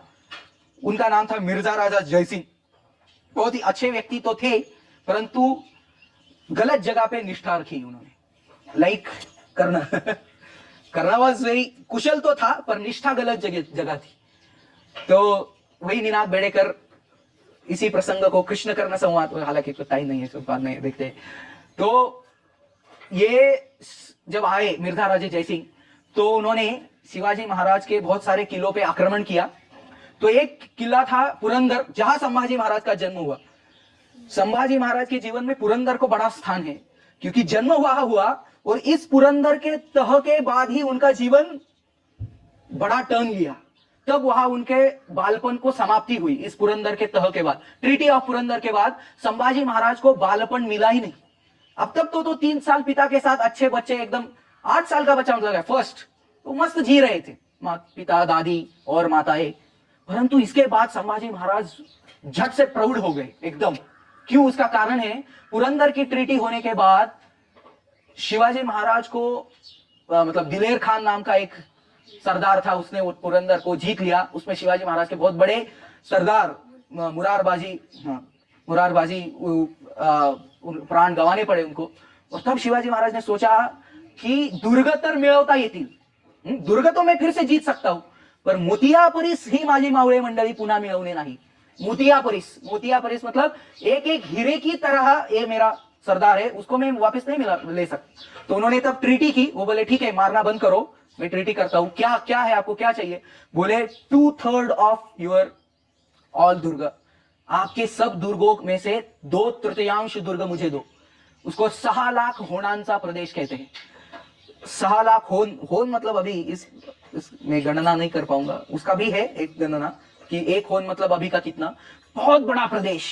उनका नाम था मिर्जा राजा जयसिंह। बहुत ही अच्छे व्यक्ति तो थे, परंतु गलत जगह पे निष्ठा रखी उन्होंने। लाइक करना वाज वेरी कुशल तो था, पर निष्ठा गलत जगह थी। तो वही निनाद बेड़ेकर इसी प्रसंग को कृष्ण कर्ण संवाद, हालांकि तो टाइम नहीं है तो बाद में देखते हैं। तो ये जब आए मिर्जा राजे जयसिंह, तो उन्होंने शिवाजी महाराज के बहुत सारे किलों पे आक्रमण किया। तो एक किला था पुरंदर, जहां संभाजी महाराज का जन्म हुआ। संभाजी महाराज के जीवन में पुरंदर को बड़ा स्थान है, क्योंकि जन्म हुआ और इस पुरंदर के तह के बाद ही उनका जीवन बड़ा टर्न लिया। तब वहां उनके बालपन को समाप्ति हुई। इस पुरंदर के तह के बाद, ट्रीटी ऑफ पुरंदर के बाद संभाजी महाराज को बालपन मिला ही नहीं। अब तक तो 3 साल पिता के साथ अच्छे बच्चे, एकदम 8 साल का बच्चा मतलब फर्स्ट, तो मस्त जी रहे थे, पिता, दादी और माताएं। परंतु इसके बाद संभाजी महाराज झट से प्रौढ़ हो गए एकदम। क्यों? उसका कारण है, पुरंदर की ट्रीटी होने के बाद शिवाजी महाराज को मतलब दिलेर खान नाम का एक सरदार था, उसने वो पुरंदर को जीत लिया। उसमें शिवाजी महाराज के बहुत बड़े सरदार मुरारबाजी प्राण गंवाने पड़े उनको। और तब शिवाजी महाराज ने सोचा की दुर्ग तर मिळवता येतील, दुर्ग तो मैं फिर से जीत सकता हूं, पर मोतियापरिस ही माझी मावळे मंडळी पुन्हा मिळवणे नाही। मोतियापरिस मतलब एक एक हीरे की तरह ये मेरा सरदार है, उसको मैं वापस नहीं ले सकता। तो उन्होंने तब ट्रीटी की। वो बोले ठीक है, मारना बंद करो, मैं ट्रीटी करता हूं। क्या है, आपको क्या चाहिए? बोले 2/3 ऑफ योर ऑल दुर्ग, आपके सब दुर्गों में से 2/3 दुर्ग मुझे दो। उसको 6 लाख होणांचा प्रदेश कहते हैं। 6 लाख होन मतलब अभी इस मैं गणना नहीं कर पाऊंगा, उसका भी है एक गणना कि एक होन मतलब अभी का कितना। बहुत बड़ा प्रदेश,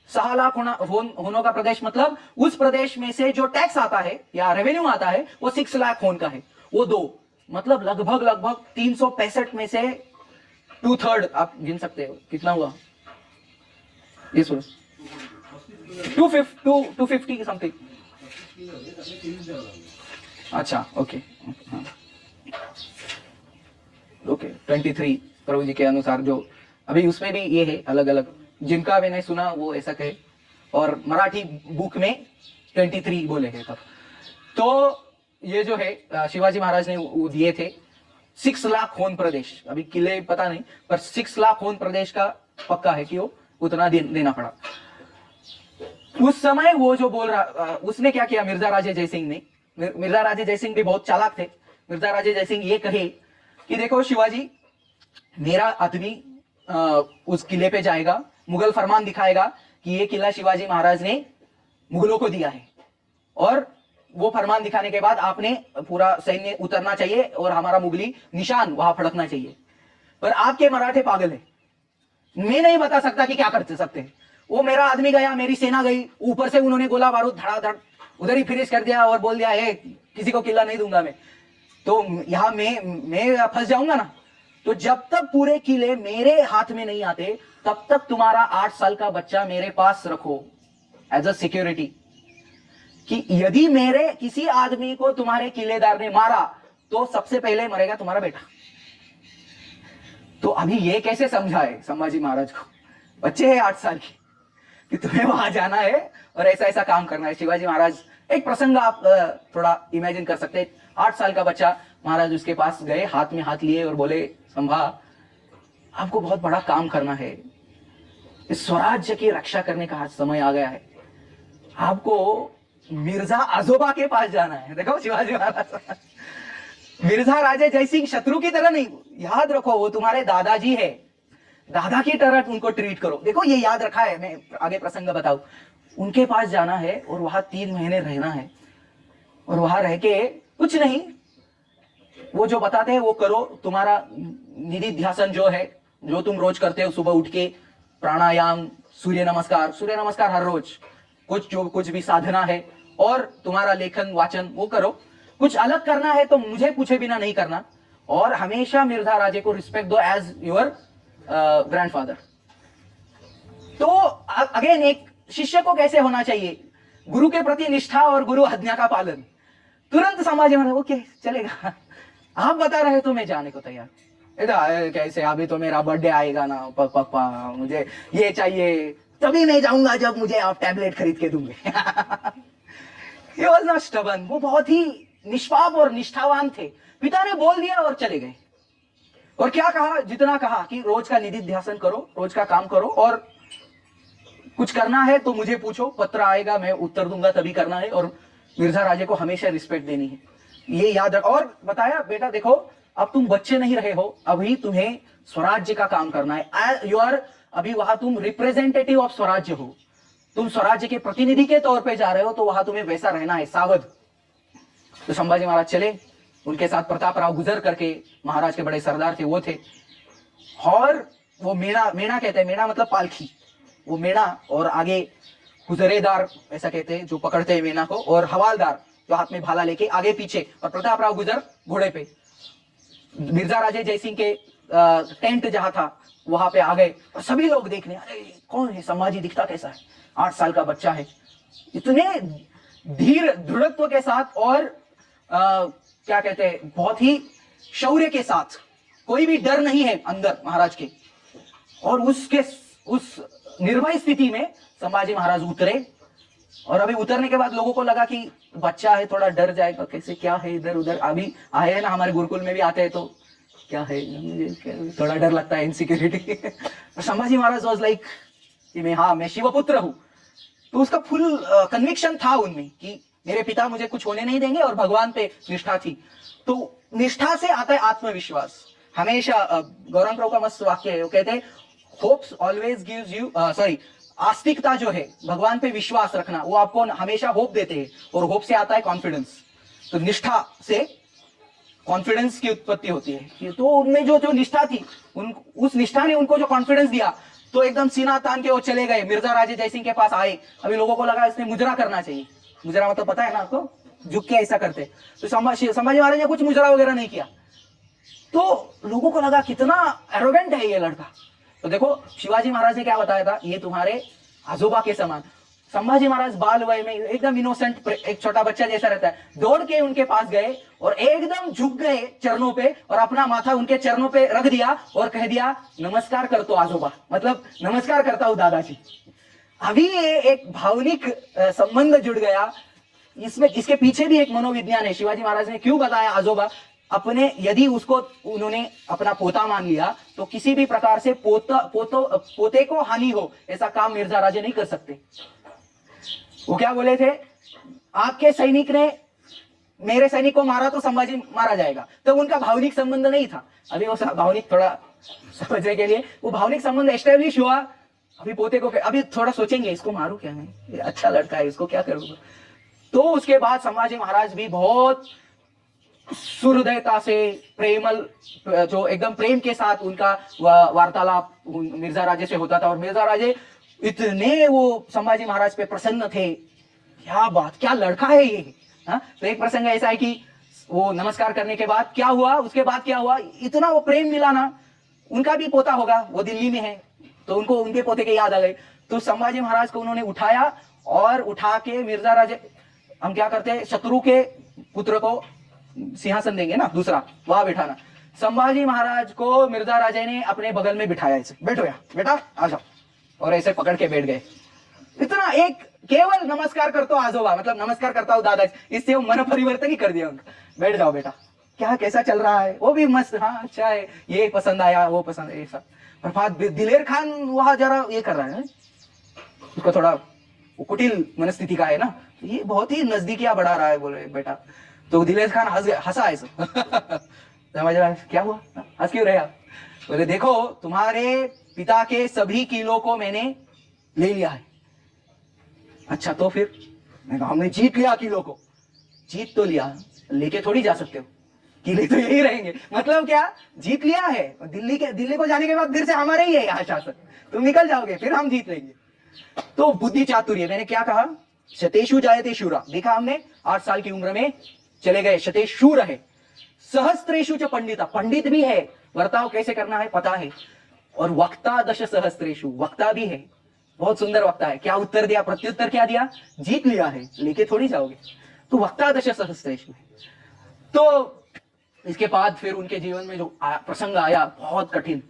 6 लाख होनों का प्रदेश, मतलब उस प्रदेश में से जो टैक्स आता है या रेवेन्यू आता है वो 6 लाख होन का है, वो 2, मतलब लगभग 365 में से 2/3 आप गिन सकते हो कितना हुआ। ये सुनो, 250 समथिंग। अच्छा, ओके ओके 23 प्रभु जी के अनुसार, जो अभी उसमें भी ये है अलग अलग, जिनका मैंने सुना वो ऐसा कहे, और मराठी बुक में 23 बोले हैं तब। तो ये जो है शिवाजी महाराज ने वो दिए थे 6 लाख होन प्रदेश। अभी किले पता नहीं, पर 6 लाख होन प्रदेश का पक्का है कि वो उतना देना पड़ा। उस समय वो जो बोल रहा, उसने क्या किया मिर्जा राजे जयसिंह ने, मिर्जा राजे जयसिंह भी बहुत चालाक थे। मिर्जा राजे जयसिंह ये कहे कि देखो शिवाजी, मेरा आदमी उस किले पे जाएगा, मुगल फरमान दिखाएगा कि ये किला शिवाजी महाराज ने मुगलों को दिया है, और वो फरमान दिखाने के बाद आपने पूरा सैन्य उतरना चाहिए और हमारा मुगली निशान वहां फड़कना चाहिए। पर आपके मराठे पागल है, मैं नहीं बता सकता कि क्या कर सकते हैं। वो मेरा आदमी गया, मेरी सेना गई, ऊपर से उन्होंने गोला बारूद धड़ाधड़ उधर ही फिनिश कर दिया और बोल दिया है किसी को किला नहीं दूंगा मैं, तो यहां मैं फंस जाऊंगा ना। तो जब तक पूरे किले मेरे हाथ में नहीं आते तब तक तुम्हारा 8 साल का बच्चा मेरे पास रखो एज अ सिक्योरिटी, कि यदि मेरे किसी आदमी को तुम्हारे किलेदार ने मारा तो सबसे पहले मरेगा तुम्हारा बेटा। तो अभी ये कैसे समझाए संभाजी महाराज को, बच्चे हैं 8 साल की, कि तुम्हें वहां जाना है और ऐसा ऐसा काम करना है। शिवाजी महाराज, एक प्रसंग आप थोड़ा इमेजिन कर सकते हैं, 8 साल का बच्चा, महाराज उसके पास गए, हाथ में हाथ लिए और बोले संभा, आपको बहुत बड़ा काम करना है, इस स्वराज्य की रक्षा करने का समय आ गया है। आपको मिर्जा आजोबा के पास जाना है। देखो शिवाजी महाराज मिर्जा राजे जयसिंह शत्रु की तरह नहीं, याद रखो वो तुम्हारे दादाजी है, दादा की तरह उनको ट्रीट करो। देखो ये याद रखा है, मैं आगे प्रसंग बताऊं। उनके पास जाना है और वहां 3 महीने रहना है, और वहां रह के कुछ नहीं, वो जो बताते हैं वो करो। तुम्हारा निधि ध्यासन जो है, जो तुम रोज करते हो, सुबह उठ के प्राणायाम, सूर्य नमस्कार हर रोज, कुछ भी साधना है, और तुम्हारा लेखन वाचन वो करो। कुछ अलग करना है तो मुझे पूछे बिना नहीं करना, और हमेशा मिर्जा राजे को रिस्पेक्ट दो एज योर ग्रैंडफादर। तो अगेन एक शिष्य को कैसे होना चाहिए, गुरु के प्रति निष्ठा और गुरु आज्ञा का पालन। तुरंत संभाजी महाराज ओके चलेगा, आप बता रहे तो मैं जाने को तैयार। कैसे, अभी तो मेरा बर्थडे आएगा ना पापा, मुझे ये चाहिए, तभी मैं जाऊंगा जब मुझे आप टैबलेट खरीद के दूंगे। He was not stubborn, वो बहुत ही निष्पाप और निष्ठावान थे। पिता ने बोल दिया और चले गए। और क्या कहा, जितना कहा कि रोज का निधि ध्यासन करो, रोज का काम करो, और कुछ करना है तो मुझे पूछो, पत्र आएगा मैं उत्तर दूंगा, तभी करना है, और मिर्जा राजे को हमेशा रिस्पेक्ट देनी है, ये याद रख। और बताया बेटा देखो, अब तुम बच्चे नहीं रहे हो, अभी तुम्हें स्वराज्य का काम करना है। यू आर, अभी वहां तुम रिप्रेजेंटेटिव ऑफ स्वराज्य हो, तुम स्वराज्य के प्रतिनिधि के तौर पे जा रहे हो, तो वहां तुम्हें वैसा रहना है, सावध। तो संभाजी महाराज चले, उनके साथ प्रताप राव गुजर करके महाराज के बड़े सरदार थे, वो थे। और वो मेणा कहते हैं, मेणा मतलब पालखी, वो मेणा, और आगे गुजरेदार ऐसा कहते हैं जो पकड़ते हैं मेना को, और हवालदार जो हाथ में भाला लेके आगे पीछे, और प्रताप राव गुजर घोड़े पे। मिर्जा राजे जयसिंह के टेंट जहां था वहां पे आ गए, और सभी लोग देखने, अरे कौन है, संभाजी दिखता कैसा है, 8 साल का बच्चा है, इतने धीर दृढ़त्व के साथ, और क्या कहते हैं, बहुत ही शौर्य के साथ, कोई भी डर नहीं है अंदर महाराज के। और उस निर्भय स्थिति में संभाजी महाराज उतरे, और अभी उतरने के बाद लोगों को लगा कि बच्चा है, थोड़ा डर जाएगा, कैसे क्या है इधर उधर, अभी आए हैं ना हमारे गुरुकुल में भी आते हैं तो क्या है, मुझे थोड़ा डर लगता है, insecurity. Sambhaji Maharaj was like कि मैं शिवपुत्र हूं। तो उसका फुल कन्विक्शन था उनमें कि मेरे पिता मुझे कुछ होने नहीं देंगे, और भगवान पे निष्ठा थी। तो निष्ठा से आता है आत्मविश्वास। हमेशा गौरंग प्रभु का मस्त वाक्य है, वो कहते हैं होप्स ऑलवेज गिव्स यू, आस्तिकता जो है, भगवान पे विश्वास रखना, वो आपको हमेशा होप देते हैं, और होप से आता है कॉन्फिडेंस। तो निष्ठा से कॉन्फिडेंस की उत्पत्ति होती है। तो उनमें जो निष्ठा थी, उस निष्ठा ने उनको जो कॉन्फिडेंस दिया, तो एकदम सीना तान के वो चले गए, मिर्जा राजे जयसिंह के पास आए। अभी लोगों को लगा इसने मुजरा करना चाहिए, मुजरा मतलब पता है ना आपको, झुक के ऐसा करते। तो संभाजी महाराज ने कुछ मुजरा वगैरह नहीं किया, तो लोगों को लगा कितना एरोगेंट है ये लड़का। तो देखो शिवाजी महाराज ने क्या बताया था, ये तुम्हारे आजोबा के समान। संभाजी महाराज बाल वय में एकदम इनोसेंट, एक छोटा बच्चा जैसा रहता है, दौड़ के उनके पास गए और एकदम झुक गए चरणों पे, और अपना माथा उनके चरणों पे रख दिया और कह दिया नमस्कार कर तो आजोबा, मतलब नमस्कार करता हूं दादाजी। अभी ये एक भावनिक संबंध जुड़ गया इसमें। इसके पीछे भी एक मनोविज्ञान है। शिवाजी महाराज ने क्यों बताया आजोबा, अपने यदि उसको उन्होंने अपना पोता मान लिया, तो किसी भी प्रकार से पोते को हानि हो ऐसा काम मिर्जा राजे नहीं कर सकते। वो क्या बोले थे, आपके सैनिक ने मेरे सैनिक को मारा तो संभाजी मारा जाएगा। तो उनका भावनिक संबंध नहीं था। अभी वो भावनिक थोड़ा समझने के लिए वो भावनिक संबंध एस्टेब्लिश हुआ। अभी पोते को अभी थोड़ा सोचेंगे, इसको मारू क्या मैं, ये अच्छा लड़का है, इसको क्या करूंगा। तो उसके बाद संभाजी महाराज भी बहुत सुहृदयता से, प्रेमल, जो एकदम प्रेम के साथ उनका वार्तालाप मिर्जा राजे से होता था। और मिर्जा राजे इतने वो संभाजी महाराज पे प्रसन्न थे, क्या बात, क्या लड़का है ये। हाँ, तो एक प्रसंग ऐसा है कि वो नमस्कार करने के बाद क्या हुआ, उसके बाद क्या हुआ, इतना वो प्रेम मिला ना। उनका भी पोता होगा, वो दिल्ली में है, तो उनको उनके पोते के याद आ गए। तो संभाजी महाराज को उन्होंने उठाया, और उठा के मिर्जा राजे, हम क्या करते हैं, शत्रु के पुत्र को सिंहासन देंगे ना दूसरा, वहां बिठाना। संभाजी महाराज को मिर्जा राजे ने अपने बगल में बिठाया, ऐसे बैठो यहाँ बेटा आ जाओ, और ऐसे पकड़ के बैठ गए। इतना एक केवल नमस्कार करता हूं आजोबा, मतलब नमस्कार करता हूं दादाजी, इससे वो मन परिवर्तन ही कर दिया उनका। बैठ जाओ बेटा, क्या कैसा चल रहा है, वो भी मस्त, हाँ अच्छा है, ये पसंद आया, वो पसंद है, ये सब। प्रभात दिलेर खान वहां जरा ये कर रहा है, उसको थोड़ा वो कुटिल मनस्थिति का है ना, तो ये बहुत ही नजदीकियां बढ़ा रहा है बोले बेटा। तो दिलेर खान हंसा ऐसा समझ रहा है क्या हुआ, हंस क्यों रहे आप? बोले देखो तुम्हारे पिता के सभी किलो को मैंने ले लिया है। अच्छा तो फिर? मैं कहा हमने जीत लिया किलो को। जीत तो लिया, लेके थोड़ी जा सकते हो, किले तो यही रहेंगे। मतलब क्या, जीत लिया है, दिल्ली को जाने के बाद फिर से हमारे ही है यहाँ शासक, तुम निकल जाओगे फिर हम जीत लेंगे। तो बुद्धि चातुर्य, मैंने क्या कहा, शतेषु जायते शूरा, देखा हमने 8 साल की उम्र में चले गए, शतेष शूर है। सहस्त्रेषु च पंडिता, पंडित भी है, वर्ताव कैसे करना है पता है। और वक्ता दश सहस्त्रेषु, वक्ता भी है, बहुत सुंदर वक्ता है। क्या उत्तर दिया, प्रत्युत्तर क्या दिया, जीत लिया है लेके थोड़ी जाओगे। तो वक्ता दश सहस्त्रेषु है। तो इसके बाद फिर उनके जीवन में जो प्रसंग आया बहुत कठिन।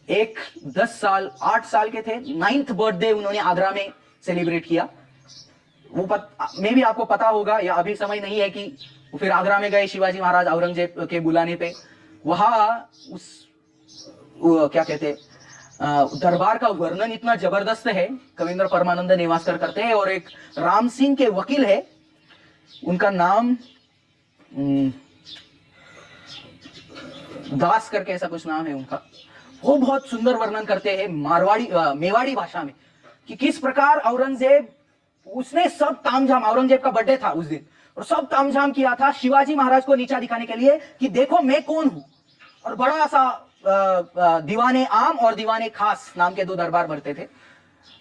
एक 8 साल के थे, 9th बर्थडे उन्होंने आगरा में सेलिब्रेट किया। वो मे भी आपको पता होगा, या अभी समय नहीं है कि वो फिर आगरा में गए शिवाजी महाराज औरंगजेब के बुलाने पे। वहां क्या कहते दरबार का वर्णन इतना जबरदस्त है, कविंद्र परमानंद नेवासकर करते हैं। और एक राम सिंह के वकील है, उनका नाम दास करके ऐसा कुछ नाम है उनका, वो बहुत सुंदर वर्णन करते हैं मेवाड़ी भाषा में कि किस प्रकार औरंगजेब, उसने सब तामझाम, औरंगजेब का बर्थडे था उस दिन, और सब तामझाम किया था शिवाजी महाराज को नीचा दिखाने के लिए कि देखो मैं कौन हूं। और बड़ा सा दीवाने आम और दीवाने खास नाम के 2 दरबार भरते थे।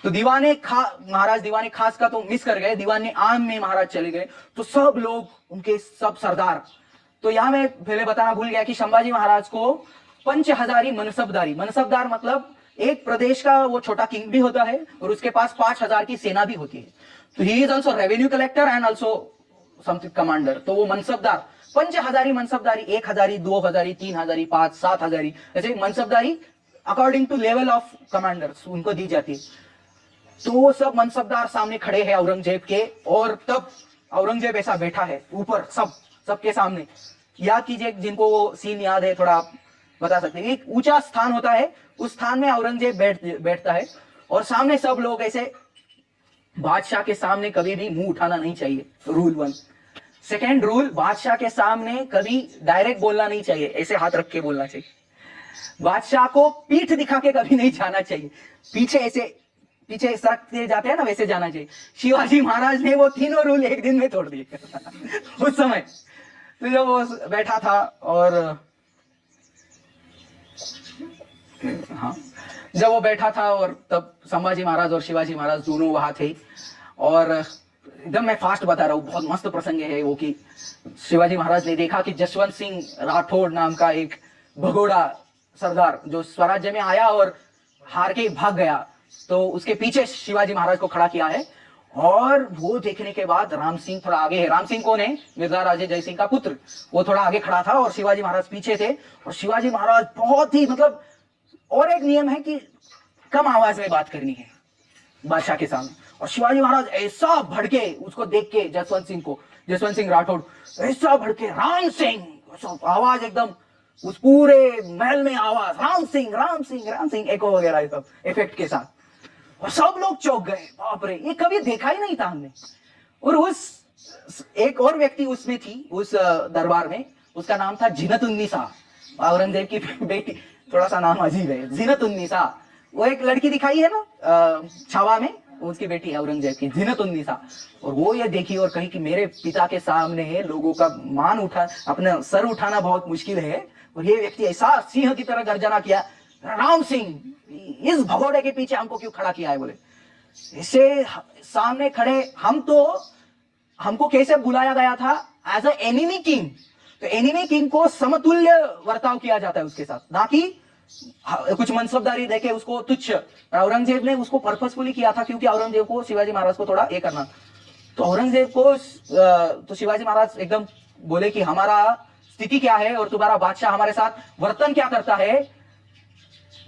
तो महाराज दीवाने खास का तो मिस कर गए, दीवाने आम में महाराज चले गए। तो सब लोग उनके सब सरदार, तो यहां मैं पहले बताना भूल गया कि संभाजी महाराज को 5000 मनसबदार मतलब एक प्रदेश का वो छोटा किंग भी होता है और उसके पास 5000 की सेना भी होती है। तो he is also revenue collector and also something commander. तो वो मनसबदार 5000 मनसबदारी, 1000, 2000, 3000, 5, 7000 ऐसे मनसबदारी according to level of commanders उनको दी जाती है। तो वो सब मनसबदार सामने खड़े हैं औरंगजेब के, और तब औरंगजेब ऐसा बैठा है ऊपर सबके सामने। याद कीजिए, जिनको वो सीन याद है थोड़ा आप बता सकते हैं। एक ऊंचा स्थान होता है, उस स्थान में औरंगजेब बैठता है, और सामने सब लोग ऐसे। बादशाह के सामने कभी भी मुंह उठाना नहीं चाहिए, रूल 1। सेकेंड रूल, बादशाह के सामने कभी डायरेक्ट बोलना नहीं चाहिए, ऐसे हाथ रख के बोलना चाहिए। बादशाह को पीठ दिखा के कभी नहीं जाना चाहिए, पीछे सरकते जाते हैं ना वैसे जाना चाहिए। शिवाजी महाराज ने वो तीनों रूल एक दिन में तोड़ दिए उस समय। तो जब वो बैठा था, और हाँ, जब वो बैठा था, और तब संभाजी महाराज और शिवाजी महाराज दोनों वहां थे। और एकदम मैं फास्ट बता रहा हूँ, बहुत मस्त प्रसंग है वो कि शिवाजी महाराज ने देखा कि जसवंत सिंह राठौड़ नाम का एक भगोड़ा सरदार जो स्वराज्य में आया और हार के भाग गया, तो उसके पीछे शिवाजी महाराज को खड़ा किया है। और वो देखने के बाद राम सिंह थोड़ा आगे है। राम सिंह कौन है, मिर्जा राजे जय सिंह का पुत्र। वो थोड़ा आगे खड़ा था और शिवाजी महाराज पीछे थे। और शिवाजी महाराज बहुत ही मतलब, और एक नियम है कि कम आवाज में बात करनी है बादशाह के सामने। और शिवाजी महाराज ऐसा भड़के, उसको देख के जसवंत सिंह राठौड़ ऐसा भड़के, राम सिंह, आवाज एकदम उस पूरे महल में आवाज, राम सिंह राम सिंह राम सिंह, एको वगैरह सब इफेक्ट के साथ। और सब लोग चौंक गए, बाप रे, ये कभी देखा ही नहीं था हमने। और उस एक और व्यक्ति उसमें थी, उस दरबार में, उसका नाम था जीनत-उन-निसा, औरंगजेब की बेटी। थोड़ा सा नाम अजीब है, जीनत-उन-निसा। वो एक लड़की दिखाई है ना छावा में, उसकी बेटी है औरंगजेब की, जीनत-उन-निसा। और वो ये देखी और कही कि मेरे पिता के सामने लोगों का अपना सर उठाना बहुत मुश्किल है, और ये व्यक्ति ऐसा सिंह की तरह गर्जना किया, राम सिंह, इस भगोड़े के पीछे हमको क्यों खड़ा किया है। बोले इसे सामने खड़े हमको कैसे बुलाया गया था, एज अ एनिमी किंग। तो एनिमी किंग को समतुल्य वर्ताव किया जाता है उसके साथ, ना कि कुछ मनसबदारी देके उसको तुच्छ। औरंगजेब ने उसको पर्पसफुली किया था, क्योंकि औरंगजेब को शिवाजी महाराज को थोड़ा ये करना। तो औरंगजेब को तो शिवाजी महाराज एकदम बोले कि हमारा स्थिति क्या है और तुम्हारा बादशाह हमारे साथ वर्तन क्या करता है,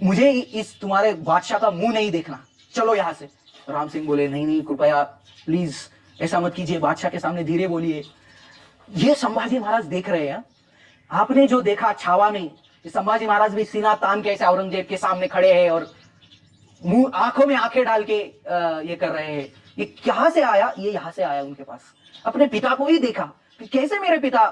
मुझे इस तुम्हारे बादशाह का मुंह नहीं देखना, चलो यहां से। राम सिंह बोले नहीं कृपया प्लीज ऐसा मत कीजिए, बादशाह के सामने धीरे बोलिए। ये संभाजी महाराज देख रहे हैं, आपने जो देखा छावा में, संभाजी महाराज भी सीना तान के ऐसे औरंगजेब के सामने खड़े हैं और मुंह आंखों में आंखें डाल के ये कर रहे हैं, ये कहां से आया? ये यहां से आया उनके पास। अपने पिता को ही देखा कि कैसे मेरे पिता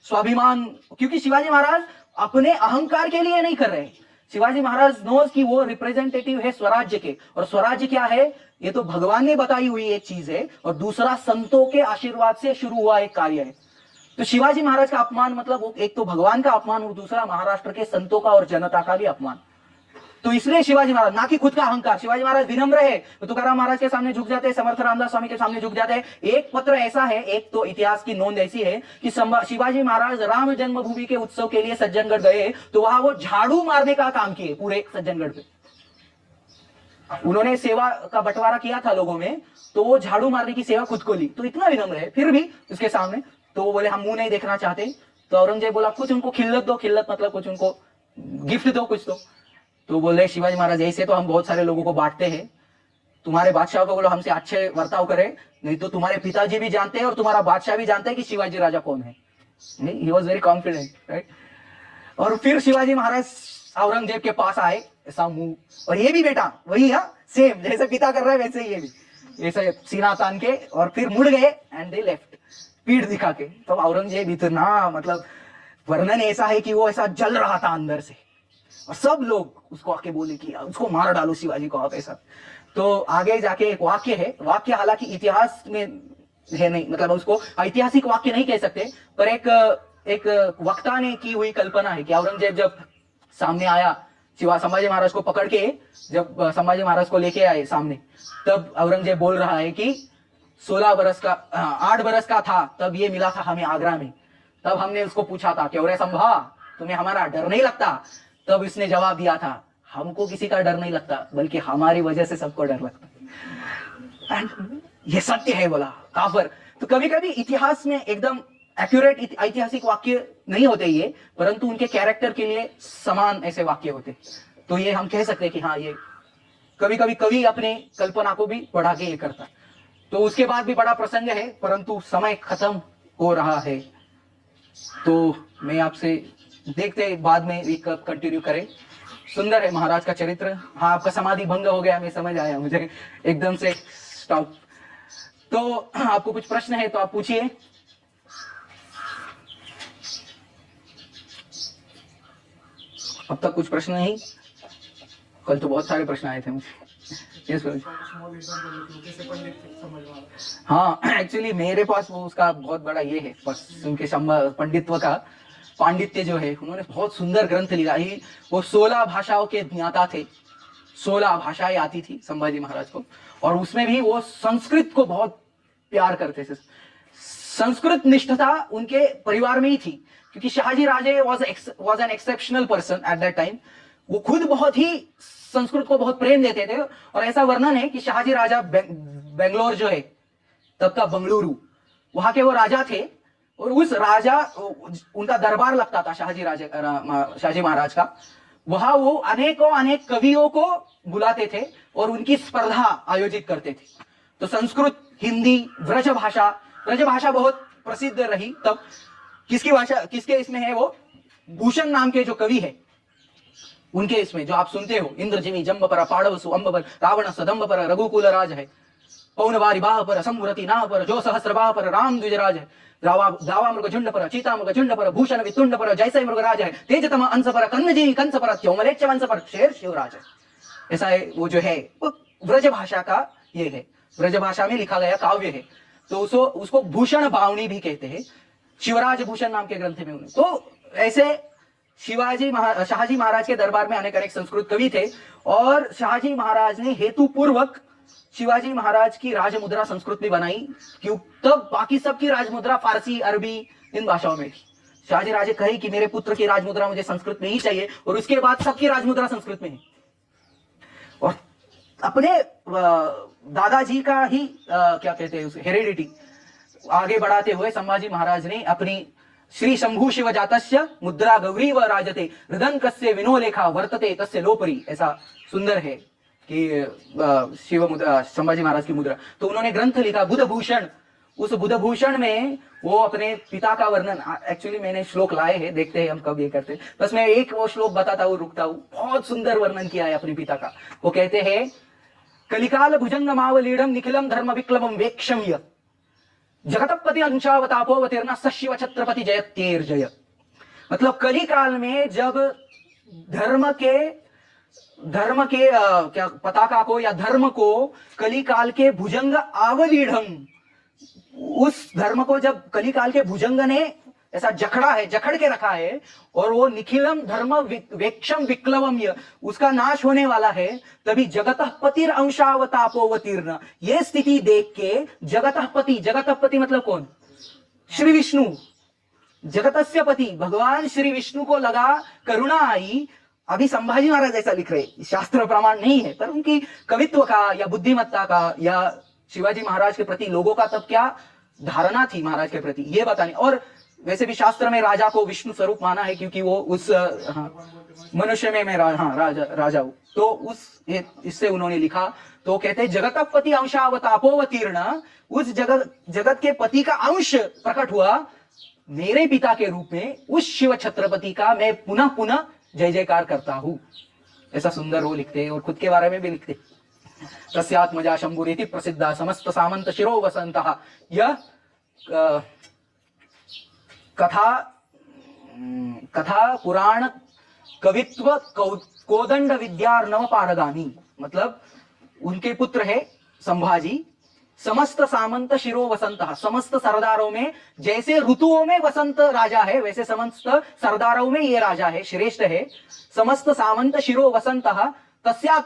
स्वाभिमान, क्योंकि शिवाजी महाराज अपने अहंकार के लिए नहीं कर रहे। शिवाजी महाराज नोज कि वो रिप्रेजेंटेटिव है स्वराज्य के, और स्वराज्य क्या है? ये तो भगवान ने बताई हुई एक चीज है, और दूसरा संतों के आशीर्वाद से शुरू हुआ एक कार्य है। तो शिवाजी महाराज का अपमान मतलब वो एक तो भगवान का अपमान और दूसरा महाराष्ट्र के संतों का और जनता का भी अपमान। तो इसलिए शिवाजी महाराज, ना कि खुद का अहंकार, शिवाजी महाराज विनम्र है तो तुकाराम महाराज के सामने झुक जाते हैं, समर्थ रामदास स्वामी के सामने झुक जाते हैं। एक पत्र ऐसा है, एक तो इतिहास की नोंद ऐसी है कि शिवाजी महाराज राम जन्मभूमि के उत्सव के लिए सज्जनगढ़ गए तो वहां वो झाड़ू मारने का काम किए पूरे सज्जनगढ़ पे। उन्होंने सेवा का बंटवारा किया था लोगों में, तो वो झाड़ू मारने की सेवा खुद को ली। तो इतना विनम्र है फिर भी उसके सामने। तो वो बोले हम मुंह नहीं देखना चाहते। तो औरंगजेब बोला कुछ उनको खिल्लत दो, खिल्लत मतलब कुछ उनको गिफ्ट दो कुछ। तो बोले शिवाजी महाराज ऐसे तो हम बहुत सारे लोगों को बांटते हैं, तुम्हारे बादशाह को बोलो हमसे अच्छे वर्ताव करे, नहीं तो तुम्हारे पिताजी भी जानते हैं और तुम्हारा बादशाह भी जानते हैं कि शिवाजी राजा कौन है। नहीं, he was very confident, right. और फिर शिवाजी महाराज औरंगजेब के पास आए, ऐसा मुंह, और ये भी बेटा वही है सेम जैसे पिता कर रहा है वैसे ही ये भी ऐसे सीना तान के, और फिर मुड़ गए एंड दे लेफ्ट, पीठ दिखा के। तो औरंगजेब इतना मतलब वर्णन ऐसा है कि वो ऐसा जल रहा था अंदर से, और सब लोग उसको आके बोले कि उसको मार डालो शिवाजी को आप ऐसा। तो आगे जाके एक वाक्य है, वाक्य हालांकि इतिहास में है नहीं, मतलब उसको ऐतिहासिक वाक्य नहीं कह सकते, पर एक वक्ता ने की हुई कल्पना है कि औरंगजेब जब सामने आया, संभाजी महाराज को पकड़ के जब संभाजी महाराज को लेके आए सामने, तब औरंगजेब बोल रहा है कि 8 बरस का था तब ये मिला था हमें आगरा में। तब हमने उसको पूछा था कि अरे संभा तुम्हें हमारा डर नहीं लगता? तब इसने जवाब दिया था हमको किसी का डर नहीं लगता, बल्कि हमारी वजह से सबको डर लगता। एंड ये सत्य है बोला काफर। तो कभी कभी इतिहास में एकदम एक्यूरेट ऐतिहासिक वाक्य नहीं होते ये, परंतु उनके कैरेक्टर के लिए समान ऐसे वाक्य होते। तो ये हम कह सकते हैं कि हाँ, ये कभी कभी कवि अपने कल्पना को भी बढ़ा के ये करता। तो उसके बाद भी बड़ा प्रसंग है, परंतु समय खत्म हो रहा है। तो मैं आपसे देखते हैं बाद में एक कंटिन्यू करें। सुंदर है महाराज का चरित्र। हाँ, आपका समाधि भंग हो गया, मैं समझ आया, मुझे एकदम से स्टॉप। तो आपको कुछ प्रश्न है तो आप पूछिए। अब तक कुछ प्रश्न नहीं? कल तो बहुत सारे प्रश्न आए थे मुझे। हाँ, एक्चुअली मेरे पास वो उसका बहुत बड़ा ये है, बस उनके पंडित्व का पांडित्य जो है, उन्होंने बहुत सुंदर ग्रंथ लिखा है। वो 16 भाषाओं के ज्ञाता थे, 16 भाषाएं आती थी संभाजी महाराज को, और उसमें भी वो संस्कृत को बहुत प्यार करते थे। संस्कृत निष्ठता उनके परिवार में ही थी, क्योंकि Shahaji Raje was an exceptional person at that time. वो खुद बहुत ही संस्कृत को बहुत प्रेम देते थे, और ऐसा वर्णन है कि शाहजी राजा बेंगलोर जो है तब का बंगलुरु, वहां के वो राजा थे, और उस राजा उनका दरबार लगता था शाहजी महाराज का। वहां वो अनेक कवियों को बुलाते थे और उनकी स्पर्धा आयोजित करते थे। तो संस्कृत, हिंदी, ब्रज भाषा बहुत प्रसिद्ध रही तब। किसके इसमें है? वो भूषण नाम के जो कवि है उनके इसमें जो आप सुनते हो, इंद्रजिमी जंबपर पाड़वसु अंबपर रावण सदंबपर रघुकुल राज है, पौनवारी बाह पर समूरति नाह पर जो सहस्र बाह पर राम द्विजराज है, दावा मृग झुंड पर चीता मृग झुंड पर भूषण वितुंड पर जैसे मृगराज है, तेजतम अंश पर कन्नजी कंस पर त्योमलेच्छ वंश पर शेर शिवराज है। ऐसा है वो जो है, वो ब्रज भाषा का ये है, ब्रज भाषा में लिखा गया काव्य है। तो उसको भूषण भावनी भी कहते हैं, शिवराज भूषण नाम के ग्रंथ में उन्हें। तो ऐसे शाहजी महाराज के दरबार में अनेक संस्कृत कवि थे, और शाहजी महाराज ने हेतु पूर्वक शिवाजी महाराज की राजमुद्रा संस्कृत में बनाई, क्यों? तब बाकी सबकी राजमुद्रा फारसी, अरबी, इन भाषाओं में थी। शाहजी राजे कहे कि मेरे पुत्र की राजमुद्रा मुझे संस्कृत में ही चाहिए, और उसके बाद सबकी राजमुद्रा संस्कृत में है। और अपने दादाजी का ही क्या कहते हैं उसे, हेरिडिटी आगे बढ़ाते हुए संभाजी महाराज ने अपनी श्री शंभु शिव जातस्य मुद्रा गौरी व राजते हृदंकस्य विनोलेखा वर्तते तस्य लोपरी, ऐसा सुंदर है कि संभाजी महाराज की मुद्रा। तो उन्होंने ग्रंथ लिखा बुधभूषण। उस बुधभूषण में वो अपने पिता का वर्णन, एक्चुअली मैंने श्लोक लाए हैं, देखते हैं हम कब ये करते हैं। बस मैं एक वो श्लोक बताता हूँ, रुकता हूँ। बहुत सुंदर वर्णन किया है अपने पिता का। वो कहते हैं कलिकाल भुजंग मावलीढ़ निखिलम धर्म विक्लवम वेक्षम्य जगतपति अंशावतापोवतीर्ण सशिव छत्रपति जयत्येर्जय। मतलब कली काल में जब धर्म के क्या पताका को या धर्म को कली काल के भुजंग आवलीढ़, उस धर्म को जब कली काल के भुजंग ने ऐसा जकड़ के रखा है और वो निखिलम धर्म वेक्षम विक्लवम उसका नाश होने वाला है, तभी जगतः पतिर अंशावतापोवतीर्ण, ये स्थिति देख के जगतः पति मतलब कौन? श्री विष्णु। जगतस्य पति भगवान श्री विष्णु को लगा करुणा आई। अभी संभाजी महाराज ऐसा लिख रहे, शास्त्र प्रमाण नहीं है, पर उनकी कवित्व का या बुद्धिमत्ता का या शिवाजी महाराज के प्रति लोगों का तब क्या धारणा थी महाराज के प्रति, ये बताने। और वैसे भी शास्त्र में राजा को विष्णु स्वरूप माना है, क्योंकि वो उस मनुष्य में मैं राजा हूं, तो उस इससे उन्होंने लिखा। तो कहते हैं जगतपति अंशावतापोवतीर्ण, उस जगत के पति का अंश प्रकट हुआ मेरे पिता के रूप में, उस शिव छत्रपति का मैं पुनः पुनः जय जयकार करता हूं। ऐसा सुंदर वो लिखते हैं और खुद के बारे में भी लिखते। तस्यात्मजा शंभुरिति प्रसिद्धा समस्त सामंत शिरो वसंतः। यह कथा पुराण कवित्व कोदंड विद्यार्णव पारगामी, मतलब उनके पुत्र है संभाजी। समस्त सामंत शिरो वसंतः, समस्त सरदारों में जैसे ऋतुओं में वसंत राजा है, वैसे समस्त सरदारों में ये राजा है, श्रेष्ठ है। समस्त सामंत शिरो वसंतः तस्या,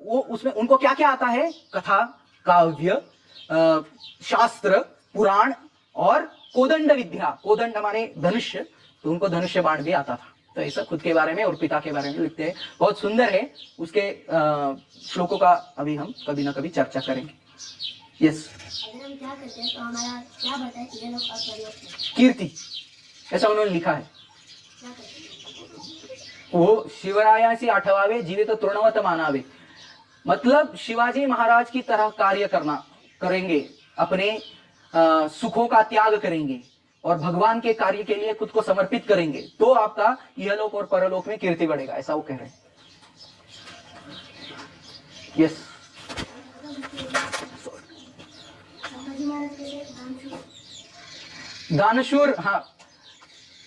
वो उसमें उनको क्या क्या आता है? कथा, काव्य, शास्त्र, पुराण और कोदंड विद्या। कोदंड माने धनुष्य, तो उनको धनुष्य बाण भी आता था। तो ऐसा खुद के बारे में और पिता के बारे में लिखते हैं, बहुत सुंदर है। उसके श्लोकों का अभी हम कभी ना कभी चर्चा करेंगे। यस, अगर हम क्या करते हैं तो हमारा क्या बढ़ता है? ये लोग कीर्ति, ऐसा उन्होंने लिखा है। वो शिवरायासी आठवावे जीवित तृणवत मानावे, मतलब शिवाजी महाराज की तरह कार्य करेंगे, अपने सुखों का त्याग करेंगे और भगवान के कार्य के लिए खुद को समर्पित करेंगे, तो आपका इहलोक और परलोक में कीर्ति बढ़ेगा, ऐसा वो कह रहे हैं। यस, दानशूर। हाँ,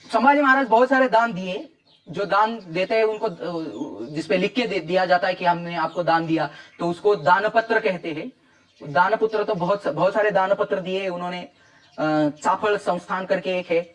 संभाजी महाराज बहुत सारे दान दिए। जो दान देते हैं उनको जिसपे लिख के दिया जाता है कि हमने आपको दान दिया, तो उसको दानपत्र कहते हैं। दानपुत्र तो बहुत सारे दानपत्र दिए उन्होंने। चाफल संस्थान करके एक है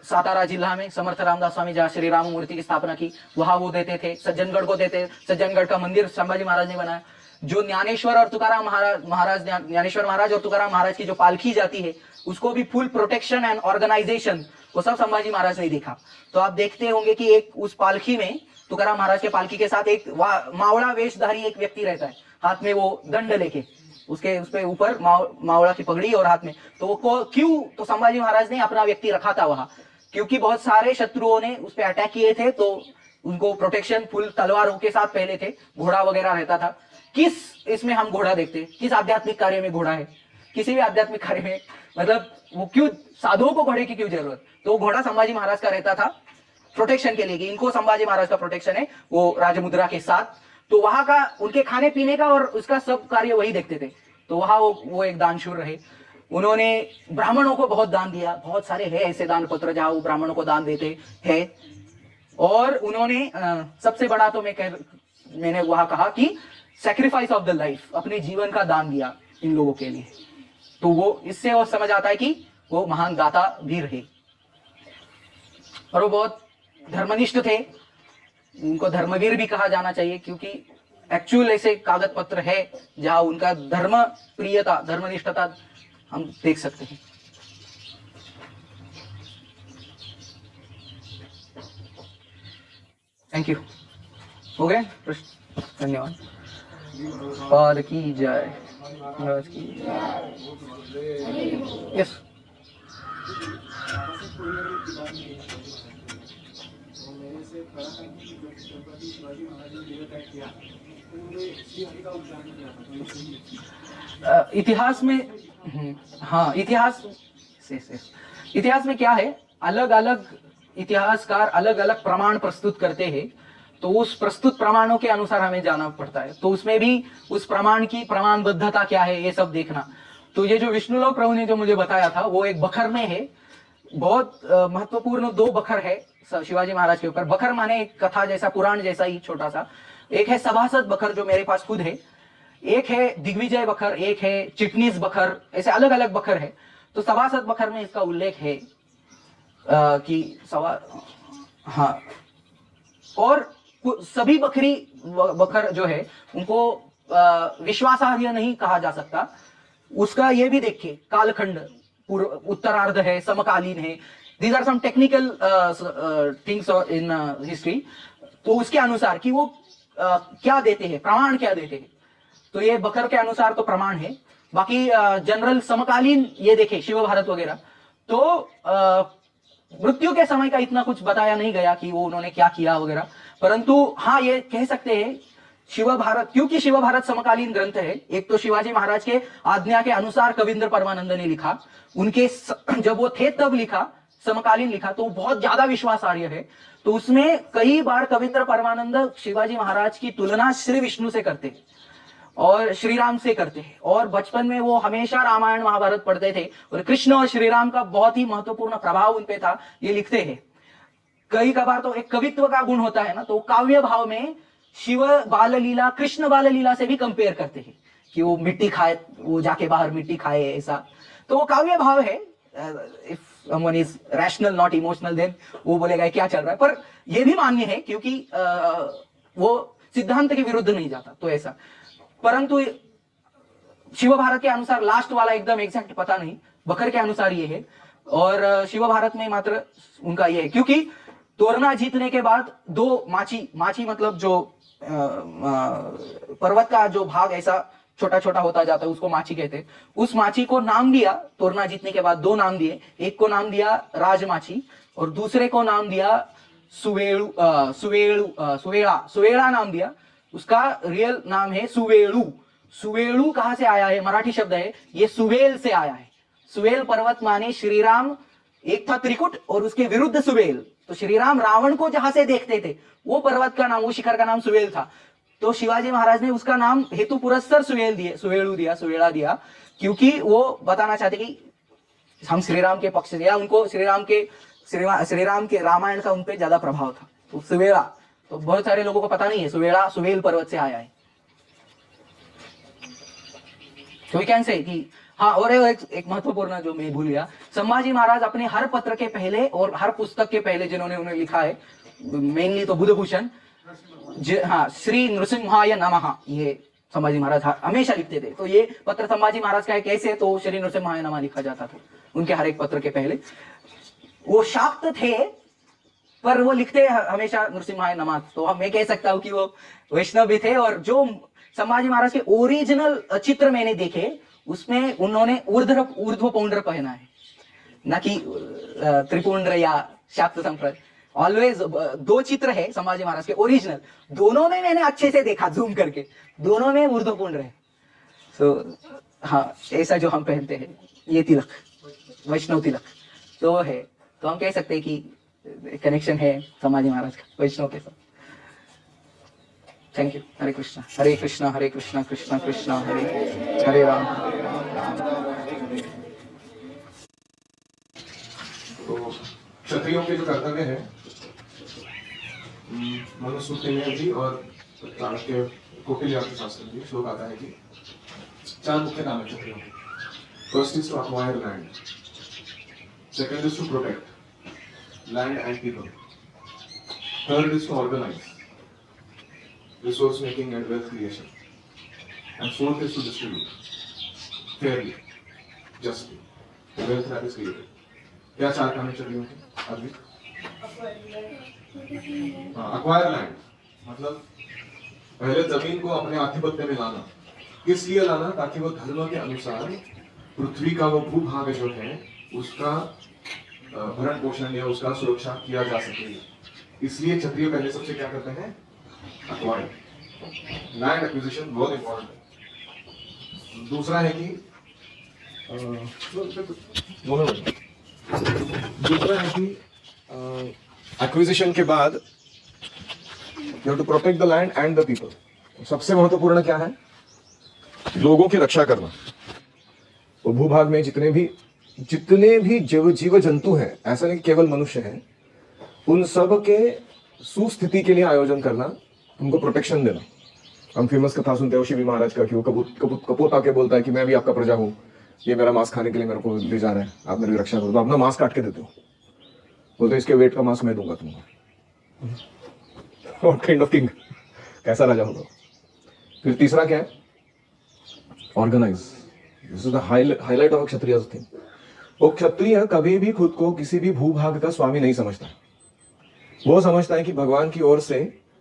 सातारा जिला में, समर्थ रामदास स्वामी जहाँ श्री राम मूर्ति की स्थापना की, वहां वो देते थे। सज्जनगढ़ को देते, सज्जनगढ़ का मंदिर संभाजी महाराज ने बनाया। जो ज्ञानेश्वर और तुकाराम महाराज ज्ञानेश्वर महाराज और तुकाराम महाराज की जो पालकी जाती है, उसको भी फुल प्रोटेक्शन एंड ऑर्गेनाइजेशन वो सब संभाजी महाराज ने देखा। तो आप देखते होंगे कि एक उस पालकी में, तुकाराम महाराज के पालकी के साथ एक मावड़ा वेशधारी एक व्यक्ति रहता है, हाथ में वो दंड लेके, उसके ऊपर मावड़ा की पगड़ी और हाथ में। तो वो क्यों? तो संभाजी महाराज ने अपना व्यक्ति रखा था वहां, क्योंकि बहुत सारे शत्रुओं ने उस पर अटैक किए थे, तो उनको प्रोटेक्शन फुल तलवारों के साथ पहले थे, घोड़ा वगैरह रहता था। किस इसमें हम घोड़ा देखते हैं? किस आध्यात्मिक कार्य में घोड़ा है? किसी भी आध्यात्मिक कार्य में, मतलब वो क्यों साधुओं को घोड़े की क्यों जरूरत? तो घोड़ा संभाजी महाराज का रहता था प्रोटेक्शन के लिए, कि इनको संभाजी महाराज का प्रोटेक्शन है वो राजमुद्रा के साथ। तो वहां का उनके खाने पीने का और उसका सब कार्य वही देखते थे। तो वहां वो एक दानशूर रहे। उन्होंने ब्राह्मणों को बहुत दान दिया, बहुत सारे है ऐसे दान पत्र जहां वो ब्राह्मणों को दान देते हैं। और उन्होंने सबसे बड़ा तो मैंने वहां कहा कि सैक्रिफाइस ऑफ द लाइफ, अपने जीवन का दान दिया इन लोगों के लिए। तो वो इससे और समझ आता है कि वो महान दाता भी रहे। और वो बहुत धर्मनिष्ठ थे, उनको धर्मवीर भी कहा जाना चाहिए, क्योंकि एक्चुअल ऐसे कागज पत्र है जहां उनका धर्म प्रियता, धर्मनिष्ठता हम देख सकते हैं। Thank you. हो गए प्रश्न? धन्यवाद। पाद की जय। यस, इतिहास में, हाँ, इतिहास में क्या है, अलग अलग इतिहासकार अलग अलग प्रमाण प्रस्तुत करते हैं। तो उस प्रस्तुत प्रमाणों के अनुसार हमें जाना पड़ता है। तो उसमें भी उस प्रमाण की प्रमाणबद्धता क्या है ये सब देखना। तो ये जो विष्णुलोक प्रभु ने जो मुझे बताया था वो एक बखर में है। बहुत महत्वपूर्ण 2 बखर है शिवाजी महाराज के ऊपर। बखर माने एक कथा जैसा, पुराण जैसा ही छोटा सा। एक है सभासद बखर जो मेरे पास खुद है, एक है दिग्विजय बखर, एक है चिटनीस बखर, ऐसे अलग अलग बखर है। तो सभासद बखर में इसका उल्लेख है कि हाँ, और सभी बखरी बखर जो है उनको विश्वासार्ह नहीं कहा जा सकता। उसका ये भी देखिए, कालखंड उत्तरार्ध है, समकालीन है। These are some technical things in history. तो उसके अनुसार कि वो क्या देते हैं, प्रमाण क्या देते हैं। तो ये बखर के अनुसार तो प्रमाण है। बाकी जनरल समकालीन ये देखे शिव भारत वगैरह, तो मृत्यु के समय का इतना कुछ बताया नहीं गया कि वो उन्होंने क्या किया वगैरह। परंतु हाँ, ये कह सकते हैं शिव भारत, क्योंकि शिव भारत समकालीन ग्रंथ है। एक तो शिवाजी महाराज के आज्ञा के अनुसार कविंद्र परमानंद ने लिखा, उनके जब वो थे तब लिखा, समकालीन लिखा, तो बहुत ज्यादा विश्वासार्ह है। तो उसमें कई बार कविंद्र परमानंद शिवाजी महाराज की तुलना श्री विष्णु से करते हैं और श्री राम से करते हैं। और बचपन में वो हमेशा रामायण महाभारत पढ़ते थे और कृष्ण और श्री राम का बहुत ही महत्वपूर्ण प्रभाव उन पे था, ये लिखते हैं। कई कबार तो एक कवित्व का गुण होता है ना, तो काव्य भाव में शिव बाल लीला कृष्ण बाल लीला से भी कंपेयर करते हैं कि वो मिट्टी खाए, वो जाके बाहर मिट्टी खाए, ऐसा। तो वो काव्य भाव है। If someone is rational not emotional, then वो बोलेगा क्या चल रहा है। पर ये भी मान्य है क्योंकि वो सिद्धांत के विरुद्ध नहीं जाता, तो ऐसा। परंतु शिव भारत के अनुसार लास्ट वाला एकदम एग्जैक्ट पता नहीं, बखर के अनुसार ये है। और शिव भारत में मात्र उनका ये है, क्योंकि तोरना जीतने के बाद 2 माची मतलब जो पर्वत का जो भाग ऐसा छोटा छोटा होता जाता है, उसको माची कहते हैं। उस माची को नाम दिया, तोरना जीतने के बाद 2 नाम दिए। एक को नाम दिया राजमाची और दूसरे को नाम दिया सुवेड़ा नाम दिया। उसका रियल नाम है सुवेळू। सुवेळू कहां से आया है, मराठी शब्द है, ये सुवेल से आया है। सुवेल पर्वत माने श्रीराम, एक था त्रिकुट और उसके विरुद्ध सुवेल। तो श्रीराम रावण को जहां से देखते थे वो पर्वत का नाम, वो शिखर का नाम सुवेल था। तो शिवाजी महाराज ने उसका नाम हेतु पुरस्सर सुवेळू दिया, सुवेड़ा दिया, क्योंकि वो बताना चाहते कि हम श्रीराम के पक्ष से, या उनको श्रीराम के रामायण का उनपे ज्यादा प्रभाव था। तो सुवेड़ा, तो बहुत सारे लोगों को पता नहीं है, सुवेड़ा सुवेल पर्वत से आया है। तो वी कैन से कि हाँ। और एक महत्वपूर्ण जो मैं भूल गया, संभाजी महाराज अपने हर पत्र के पहले और हर पुस्तक के पहले जिन्होंने उन्हें लिखा है, मेनली तो बुधभूषण, हाँ, श्री नृसिम्हाय नमः, ये संभाजी महाराज हमेशा लिखते थे। तो ये पत्र संभाजी महाराज का है। कैसे, तो श्री नृसिम्हाय नमः लिखा जाता था उनके हर एक पत्र के पहले। वो शाक्त थे पर वो लिखते हमेशा नृसिम्हाय नमः। तो हम मैं कह सकता हूँ कि वो वैष्णव भी थे। और जो संभाजी महाराज के ओरिजिनल चित्र मैंने देखे, उसमें उन्होंने ऊर्ध्व पौंड्र पहना है, न कि त्रिपुंड्र या शाक्त संप्रदाय। ऑलवेज 2 चित्र है संभाजी महाराज के ओरिजिनल, दोनों में मैंने अच्छे से देखा जूम करके, दोनों में ऊर्ध्व पुंड्र है। सो हाँ, ऐसा जो हम पहनते हैं, ये तिलक, वैष्णव तिलक तो है। तो हम कह सकते हैं कि कनेक्शन है संभाजी महाराज का वैष्णव के साथ। Thank you. हरे कृष्णा हरे कृष्णा कृष्णा कृष्णा हरे हरे राम। तो क्षत्रियों के जो कर्तव्य है, मनुस्मृति में भी और चाणक्य कौटिल्य अर्थशास्त्र में भी श्लोक आता है कि 4 मुख्य काम है क्षत्रियों के। First is to acquire land, second is to protect land and people, third is to organise resource making and wealth creation, and fourth is to distribute fairly, justly wealth that is created. क्या 4 काम है क्षत्रियों के? अभी acquire land मतलब पहले जमीन को अपने आधिपत्य में लाना। किस लिए लाना? ताकि वो धर्म के अनुसार पृथ्वी का वो भूभाग जो है उसका भरण पोषण या उसका सुरक्षा किया जा सके। इसलिए क्षत्रिय पहले सबसे क्या करते हैं? अक्वायर लैंड एक्विजिशन बहुत इंपॉर्टेंट है। दूसरा है कि एक्विजिशन के बाद you have to protect the land and the people. सबसे महत्वपूर्ण क्या है? लोगों की रक्षा करना। और भूभाग में जितने भी जीव जंतु हैं, ऐसा नहीं केवल मनुष्य हैं, उन सब के सुस्थिति के लिए आयोजन करना, उनको प्रोटेक्शन देना। हम फेमस कथा सुनते हो शिवी महाराज का कि वो कपूत आके बोलता है कि मैं भी आपका प्रजा हूँ, ये मेरा मांस खाने के लिए मेरे को ले जा रहा है, आप मेरी रक्षा करो। तो अपना मांस काट के देते हो, बोलते इसके वेट का मांस मैं दूंगा तुमको। व्हाट काइंड ऑफ किंग, कैसा राजा होगा। फिर तीसरा क्या है? Organise. This is the highlight of Kshatriya thing. वो क्षत्रिय कभी भी खुद को किसी भी भूभाग का स्वामी नहीं समझता। वो समझता है कि भगवान की ओर से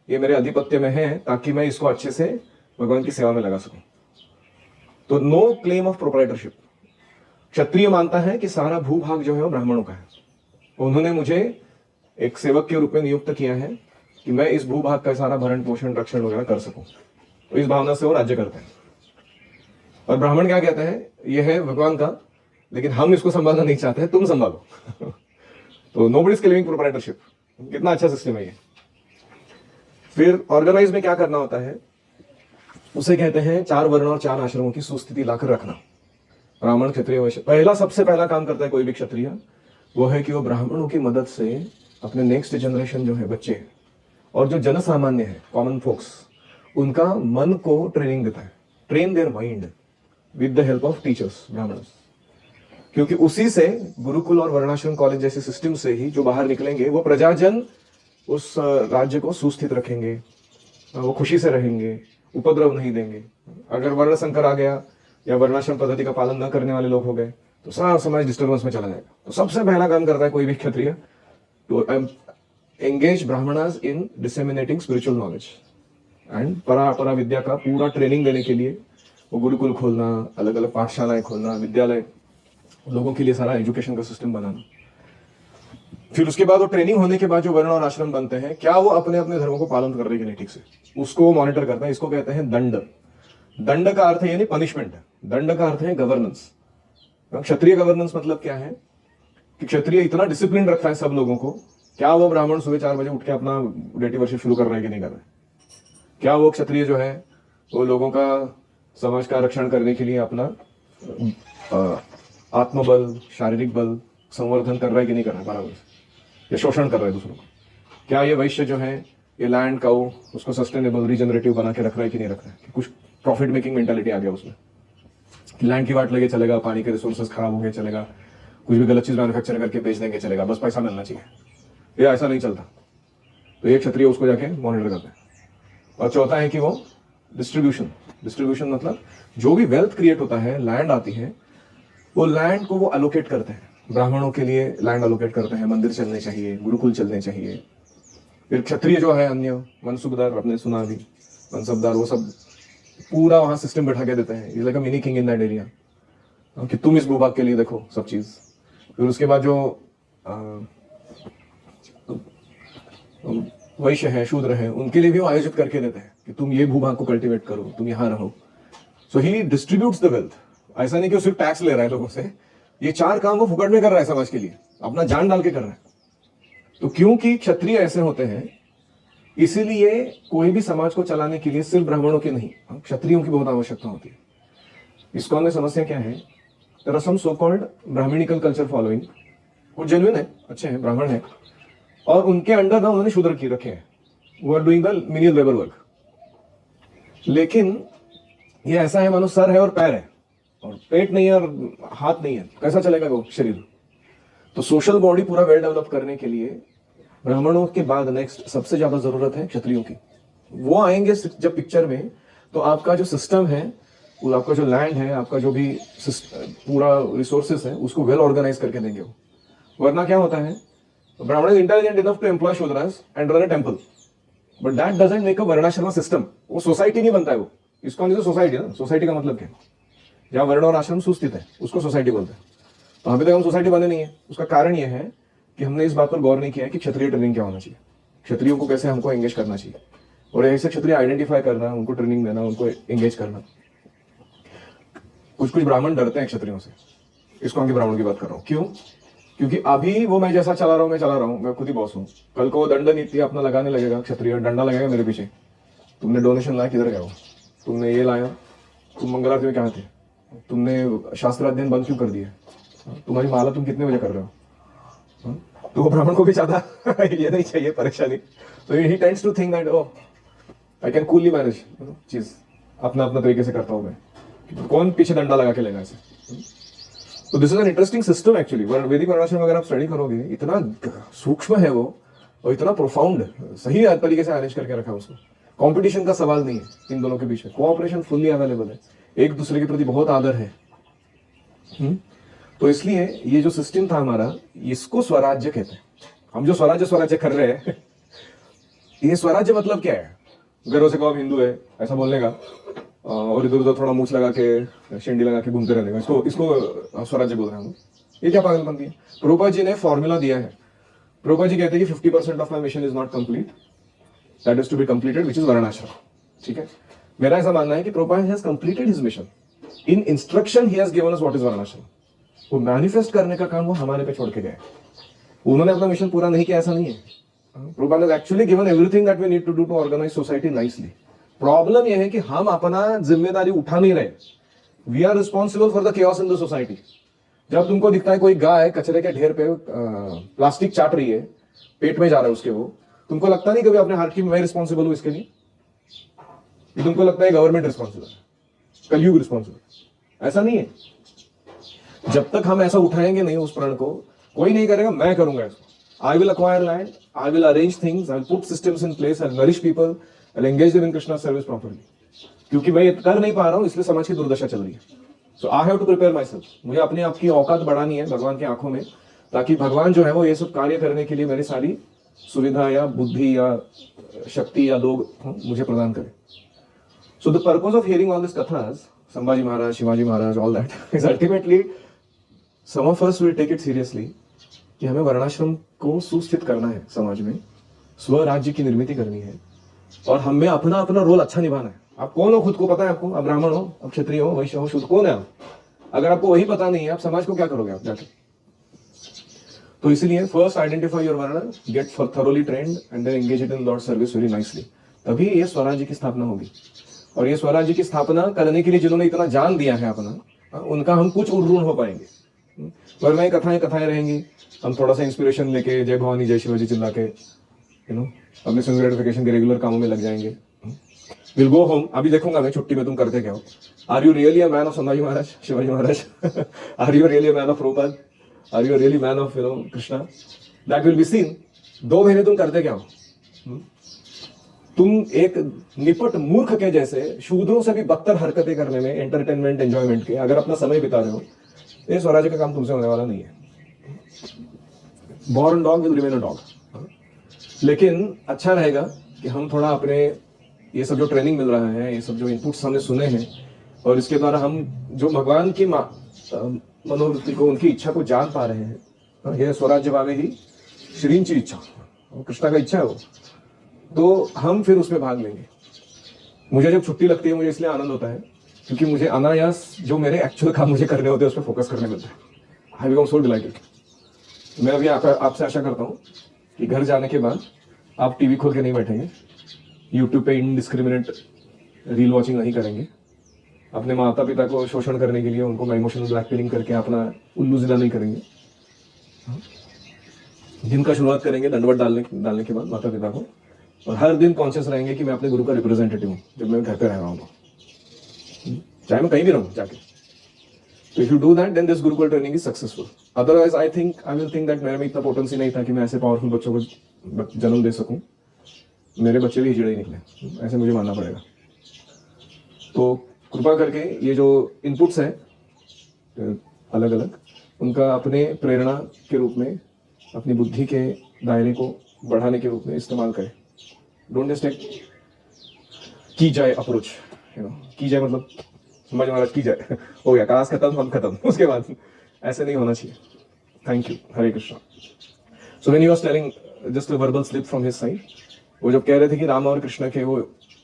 ये मेरे अधिपत्य में है, ताकि मैं इसको अच्छे से भगवान की सेवा में लगा सकूं। तो नो क्लेम ऑफ प्रोप्राइटरशिप। क्षत्रिय मानता है कि सारा भूभाग जो है वो ब्राह्मणों का है। उन्होंने मुझे एक सेवक के रूप में नियुक्त किया है कि मैं इस भूभाग का सारा भरण पोषण रक्षण वगैरह कर सकूं। तो इस भावना से वो राज्य करते हैं। और ब्राह्मण क्या कहते हैं? यह है भगवान का, लेकिन हम इसको संभालना नहीं चाहते हैं, तुम संभालो। तो नोबडी इज क्लेमिंग प्रोप्राइटरशिप। कितना अच्छा सिस्टम है ये। फिर ऑर्गेनाइज में क्या करना होता है? उसे कहते हैं 4 वर्ण और 4 आश्रमों की सुस्थिति लाकर रखना। ब्राह्मण, क्षत्रिय, वैश्य। सबसे पहला काम करता है कोई भी क्षत्रिय, वो है कि वो ब्राह्मणों की मदद से अपने नेक्स्ट जनरेशन जो है, बच्चे और जो जन सामान्य है, कॉमन फोक्स, उनका मन को ट्रेनिंग देता है। Train their mind with the help of teachers, Brahmins. क्योंकि उसी से गुरुकुल और वर्णाश्रम कॉलेज जैसे सिस्टम से ही जो बाहर निकलेंगे, वो प्रजाजन उस राज्य को सुस्थित रखेंगे, वो खुशी से रहेंगे, उपद्रव नहीं देंगे। अगर वर्ण संकर आ गया या वर्णाश्रम पद्धति का पालन न करने वाले लोग हो गए, तो सारा समाज डिस्टर्बेंस में चला जाएगा। तो सबसे पहला काम करता है कोई भी क्षत्रिय, to engage brahmanas in disseminating spiritual knowledge and para vidya का पूरा ट्रेनिंग देने के लिए वो गुरुकुल खोलना, अलग अलग पाठशालाएं खोलना, विद्यालय, लोगों के लिए सारा एजुकेशन का सिस्टम बनाना। फिर उसके बाद वो ट्रेनिंग होने के बाद जो वर्ण और आश्रम बनते हैं, क्या वो अपने अपने धर्मों को पालन कर रहे हैं कि नहीं ठीक से, उसको वो मॉनिटर करता है। इसको कहते हैं दंड। दंड का अर्थ है यानी पनिशमेंट, दंड का अर्थ है गवर्नेंस। क्षत्रिय गवर्नेंस मतलब क्या है कि क्षत्रिय इतना डिसिप्लिन रखता है सब लोगों को। क्या वो ब्राह्मण सुबह 4 बजे उठ के अपना डेटी वर्शिप शुरू कर रहे हैं कि नहीं कर रहे? क्या वो क्षत्रिय जो है वो लोगों का, समाज का रक्षण करने के लिए अपना आत्मबल, शारीरिक बल संवर्धन कर रहा है कि नहीं कर रहा है बराबर से, या शोषण कर रहा है दूसरों को? क्या ये वैश्य जो है ये लैंड का उसको सस्टेनेबल, रीजनरेटिव बना के रख रहा है कि नहीं रख रहा है? कुछ प्रॉफिट मेकिंग मेंटालिटी आ गया उसमें, लैंड की वाट लगे चलेगा, पानी के रिसोर्सेज खराब हो गए चलेगा, कुछ भी गलत चीज मैन्युफैक्चर करके बेच देंगे चलेगा, बस पैसा मिलना चाहिए। ये ऐसा नहीं चलता। तो एक क्षत्रिय उसको जाके मॉनिटर करते हैं। और चौथा है कि वो डिस्ट्रीब्यूशन मतलब जो भी वेल्थ क्रिएट होता है, लैंड आती है, वो लैंड को वो अलोकेट करते हैं। ब्राह्मणों के लिए लैंड अलोकेट करते हैं, मंदिर चलने चाहिए, गुरुकुल चलने चाहिए। फिर क्षत्रिय जो है अन्य मनसुबदार, आपने सुना भी, मनसबदार, वो सब पूरा वहां सिस्टम बैठा के देते हैं। Is like a mini king in that area, कि तुम इस भूभाग के लिए देखो सब चीज। फिर उसके बाद जो वैश्य है, शूद्र है, उनके लिए भी वो आयोजित करके देते हैं कि तुम ये भूभाग को कल्टीवेट करो, तुम यहाँ रहो। सो ही डिस्ट्रीब्यूट्स द वेल्थ। ऐसा नहीं कि वो सिर्फ टैक्स ले रहा है लोगों से, ये 4 काम वो फुकट में कर रहा है समाज के लिए, अपना जान डाल के कर रहा है। तो क्योंकि क्षत्रिय ऐसे होते हैं, इसीलिए कोई भी समाज को चलाने के लिए सिर्फ ब्राह्मणों की नहीं, क्षत्रियों की बहुत आवश्यकता होती है। इसको में समस्या क्या है? There are some so called Brahmanical culture following, वो जेन्युइन है, अच्छे हैं, ब्राह्मण है, और उनके अंडर ना उन्होंने शूद्र की रखे हैं, वो are doing the menial labour work. लेकिन ये ऐसा है मानो सर है और पैर है और पेट नहीं है और हाथ नहीं है, कैसा चलेगा वो शरीर? तो सोशल बॉडी पूरा वेल डेवलप करने के लिए ब्राह्मणों के बाद नेक्स्ट सबसे ज्यादा जरूरत है क्षत्रियों की। वो आएंगे जब पिक्चर में, तो आपका जो सिस्टम है, आपका जो लैंड है, आपका जो भी पूरा रिसोर्सेस है, उसको वेल ऑर्गेनाइज करके देंगे वो। वरना क्या होता है, Brahman is intelligent enough to employ Shudras and run a temple, but that doesn't make a varnashrama system. वो सोसाइटी नहीं बनता है वो। इसको नहीं तो सोसाइटी ना, सोसाइटी का मतलब क्या है? जहाँ वर्ण और आश्रम सुस्थित है उसको सोसाइटी बोलते हैं। तो अभी तक हम सोसाइटी बने नहीं है। उसका कारण यह है कि हमने इस बात पर गौर नहीं किया है कि क्षत्रिय ट्रेनिंग क्या होना चाहिए, क्षत्रियों को कैसे हमको एंगेज करना चाहिए, और ऐसे क्षत्रिय आइडेंटिफाई करना, उनको ट्रेनिंग देना, उनको एंगेज करना। कुछ ब्राह्मण डरते हैं क्षत्रियों से, इसको आगे ब्राह्मण की बात कर रहा हूँ। क्यों? क्योंकि अभी वो मैं जैसा चला रहा हूँ, मैं खुद ही बॉस हूँ। कल को वो दंड नीति अपना लगाने लगेगा, क्षत्रिय डंडा लगेगा मेरे पीछे, तुमने डोनेशन लाया किधर गया हो, तुमने ये लाया, तुम मंगल आरती में कहाँ थे, तुमने शास्त्र अध्ययन बंद क्यों कर दिया, तुम्हारी माला तुम कितने बजे कर रहे हो। तो वो ब्राह्मण को भी ज्यादा ये नहीं चाहिए परेशानी, तो ही tends to think that oh I can coolly manage चीज, अपना अपना तरीके से करता हूँ मैं, कौन पीछे डंडा लगा के लेगा इसे। तो this is an interesting system actually, वैदिक वर्णाश्रम अगर आप स्टडी करोगे, इतना सूक्ष्म है वो और इतना प्रोफाउंड, सही तरीके से अरेंज करके रखा है उसको। कंपटीशन का सवाल नहीं है इन दोनों के बीच में, कोऑपरेशन फुल्ली अवेलेबल है, एक दूसरे के प्रति बहुत आदर है। तो इसलिए ये जो सिस्टम था हमारा, इसको स्वराज्य कहते हैं। हम जो स्वराज्य कर रहे हैं ये स्वराज्य मतलब क्या है, घरों से कहो आप हिंदू है ऐसा बोलने का और इधर उधर थोड़ा मूछ लगा के शेंडी लगा के घूमते रहने का, इसको स्वराज्य बोल रहे हैं हम। ये क्या पागलपंती है। प्रभुपाद जी ने फॉर्मूला दिया है। प्रभुपाद जी कहते हैं कि 50% of my mission is not complete, that is to be completed which is varnashrama. ठीक है, मेरा ऐसा मानना है कि Prabhupada has completed his mission, in instruction he has given us what is varnashrama. वो मैनिफेस्ट करने का काम वो हमारे पे छोड़ के गए, उन्होंने अपना मिशन पूरा नहीं किया ऐसा नहीं है। Prabhupada has actually given everything that we need to do to organise society nicely. Problem यह है कि हम अपना जिम्मेदारी उठा नहीं रहे। We are responsible for the chaos in the society. जब तुमको दिखता है कोई गाय कचरे के ढेर पे प्लास्टिक चाट रही है, पेट में जा रहा है उसके, वो तुमको लगता नहीं कभी अपने हार्ट की मैं रिस्पॉन्सिबल हूं इसके लिए? तुमको लगता है गवर्नमेंट रिस्पॉन्सिबल है, कलयुग रिस्पॉन्सिबल? ऐसा नहीं है। जब तक हम ऐसा उठाएंगे नहीं उस प्रण को, कोई नहीं करेगा, मैं करूंगा इसको। I will acquire land, I will arrange things, I will put systems in place, I will nourish people, I will engage them in Krishna service properly. क्योंकि मैं ये कर नहीं पा रहा हूं, इसलिए समाज की दुर्दशा चल रही है। So I have to prepare myself. मुझे अपने आप की औकात बढ़ानी है भगवान की आंखों में, ताकि भगवान जो है वो ये सब कार्य करने के लिए मेरी सारी सुविधा या बुद्धि या शक्ति या लोग मुझे प्रदान करें। So the purpose of hearing all this kathas, Sambhaji Maharaj, Shivaji Maharaj, all that is ultimately some of us will take it seriously कि हमें वर्णाश्रम को सुस्थित करना है, समाज में स्वराज्य की निर्मित करनी है और हमें अपना अपना रोल अच्छा निभाना है। आप कौन हो खुद को पता है आपको? आप ब्राह्मण हो, आप क्षत्रिय हो, वैश्य हो, शुद्ध कौन है आप? अगर आपको वही पता नहीं है, आप समाज को क्या करोगे आप जाके? तो इसीलिए first identify your varna, get thoroughly trained and then engage it in lord service very nicely. तभी ये स्वराज्य की स्थापना होगी। और ये स्वराज्य की स्थापना करने के लिए जिन्होंने इतना जान दिया है अपना, उनका हम कुछ उर्रून हो पाएंगे। वरना ये कथाएं रहेंगी, हम थोड़ा सा इंस्पिरेशन लेके जय भवानी जय शिवाजी चिल्ला के अपने सेल्फ ग्रेटिफिकेशन के रेगुलर कामों में लग जाएंगे। Will go home. अभी देखूंगा मैं छुट्टी में तुम करते क्या हो। Are you really a man of Sambhaji Maharaj, Shivaji Maharaj? Are you really a man of Prabhupada? Are you really man of Krishna? That will be seen. 2 महीने तुम करते क्या हो? तुम एक निपट मूर्ख के जैसे शूद्रों से भी बदतर हरकतें करने में, एंटरटेनमेंट एंजॉयमेंट के अगर अपना समय बिता रहे हो, ये स्वराज्य का काम तुमसे होने वाला नहीं है। Born dog will remain a dog. लेकिन अच्छा रहेगा कि हम थोड़ा अपने ये सब जो ट्रेनिंग मिल रहा है, ये सब जो इनपुट्स हमने सुने हैं, और इसके द्वारा हम जो भगवान की मनोवृत्ति को, उनकी इच्छा को जान पा रहे हैं। यह स्वराज्य भावे ही श्रींची इच्छा, कृष्णा का इच्छा है वो, तो हम फिर उसमें भाग लेंगे। मुझे जब छुट्टी लगती है, मुझे इसलिए आनंद होता है क्योंकि मुझे अनायास जो मेरे एक्चुअल काम मुझे करने होते हैं उस पर फोकस करने मिलता है। I become so dilated. मैं अभी आपसे आशा करता हूँ कि घर जाने के बाद आप टीवी खोल के नहीं बैठेंगे, यूट्यूब पे इनडिस्क्रिमिनेट रील वॉचिंग नहीं करेंगे, अपने माता पिता को शोषण करने के लिए उनको इमोशनल ब्लैकमेलिंग करके अपना उल्लू जिला नहीं करेंगे। दिन का शुरुआत करेंगे दंडवत डालने के बाद माता पिता को, और हर दिन कॉन्शियस रहेंगे कि मैं अपने गुरु का रिप्रेजेंटेटिव हूँ जब मैं घर पे रह रहा हूँ, चाहे मैं कहीं भी रहूँ जाके। तो if you do that, then this gurukul training is successful. Otherwise I will think that मेरे में इतना पोटेंसी नहीं था कि मैं ऐसे पावरफुल बच्चों को जन्म दे सकूं। मेरे बच्चे भी हिजड़े ही निकले, ऐसे मुझे मानना पड़ेगा। तो कृपा करके ये जो इनपुट्स हैं अलग अलग, उनका अपने प्रेरणा के रूप में, अपनी बुद्धि के दायरे को बढ़ाने के रूप में इस्तेमाल करें। डोंट जस्ट टेक की जाए अप्रोच, की जाए मतलब समझ महाराज की जाए, हो गया क्लास खत्म, हम खत्म, उसके बाद ऐसे नहीं होना चाहिए। Thank you, Hare Krishna. So when he was telling just a verbal slip from his side, वो जब कह रहे थे कि राम और कृष्ण के वो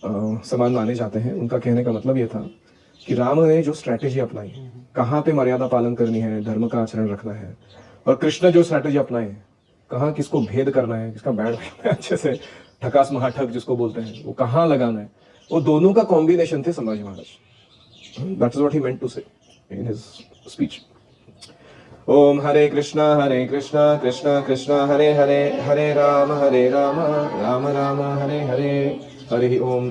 समान माने जाते हैं, उनका कहने का मतलब ये था कि राम ने जो स्ट्रैटेजी अपनाई, कहाँ पे मर्यादा पालन करनी है, धर्म का आचरण रखना है, और कृष्ण जो स्ट्रैटेजी अपनाए, कहाँ किसको भेद करना है, किसका बैंड अच्छे से ठकास महाठक जिसको बोलते हैं, वो कहाँ लगाना है, वो दोनों का कॉम्बिनेशन थे Sambhaji Maharaj. That is what he meant to say in his speech. Om Hare Krishna Krishna Krishna Hare Hare, Hare Ram Ram Ram Hare Hare, Hari Om.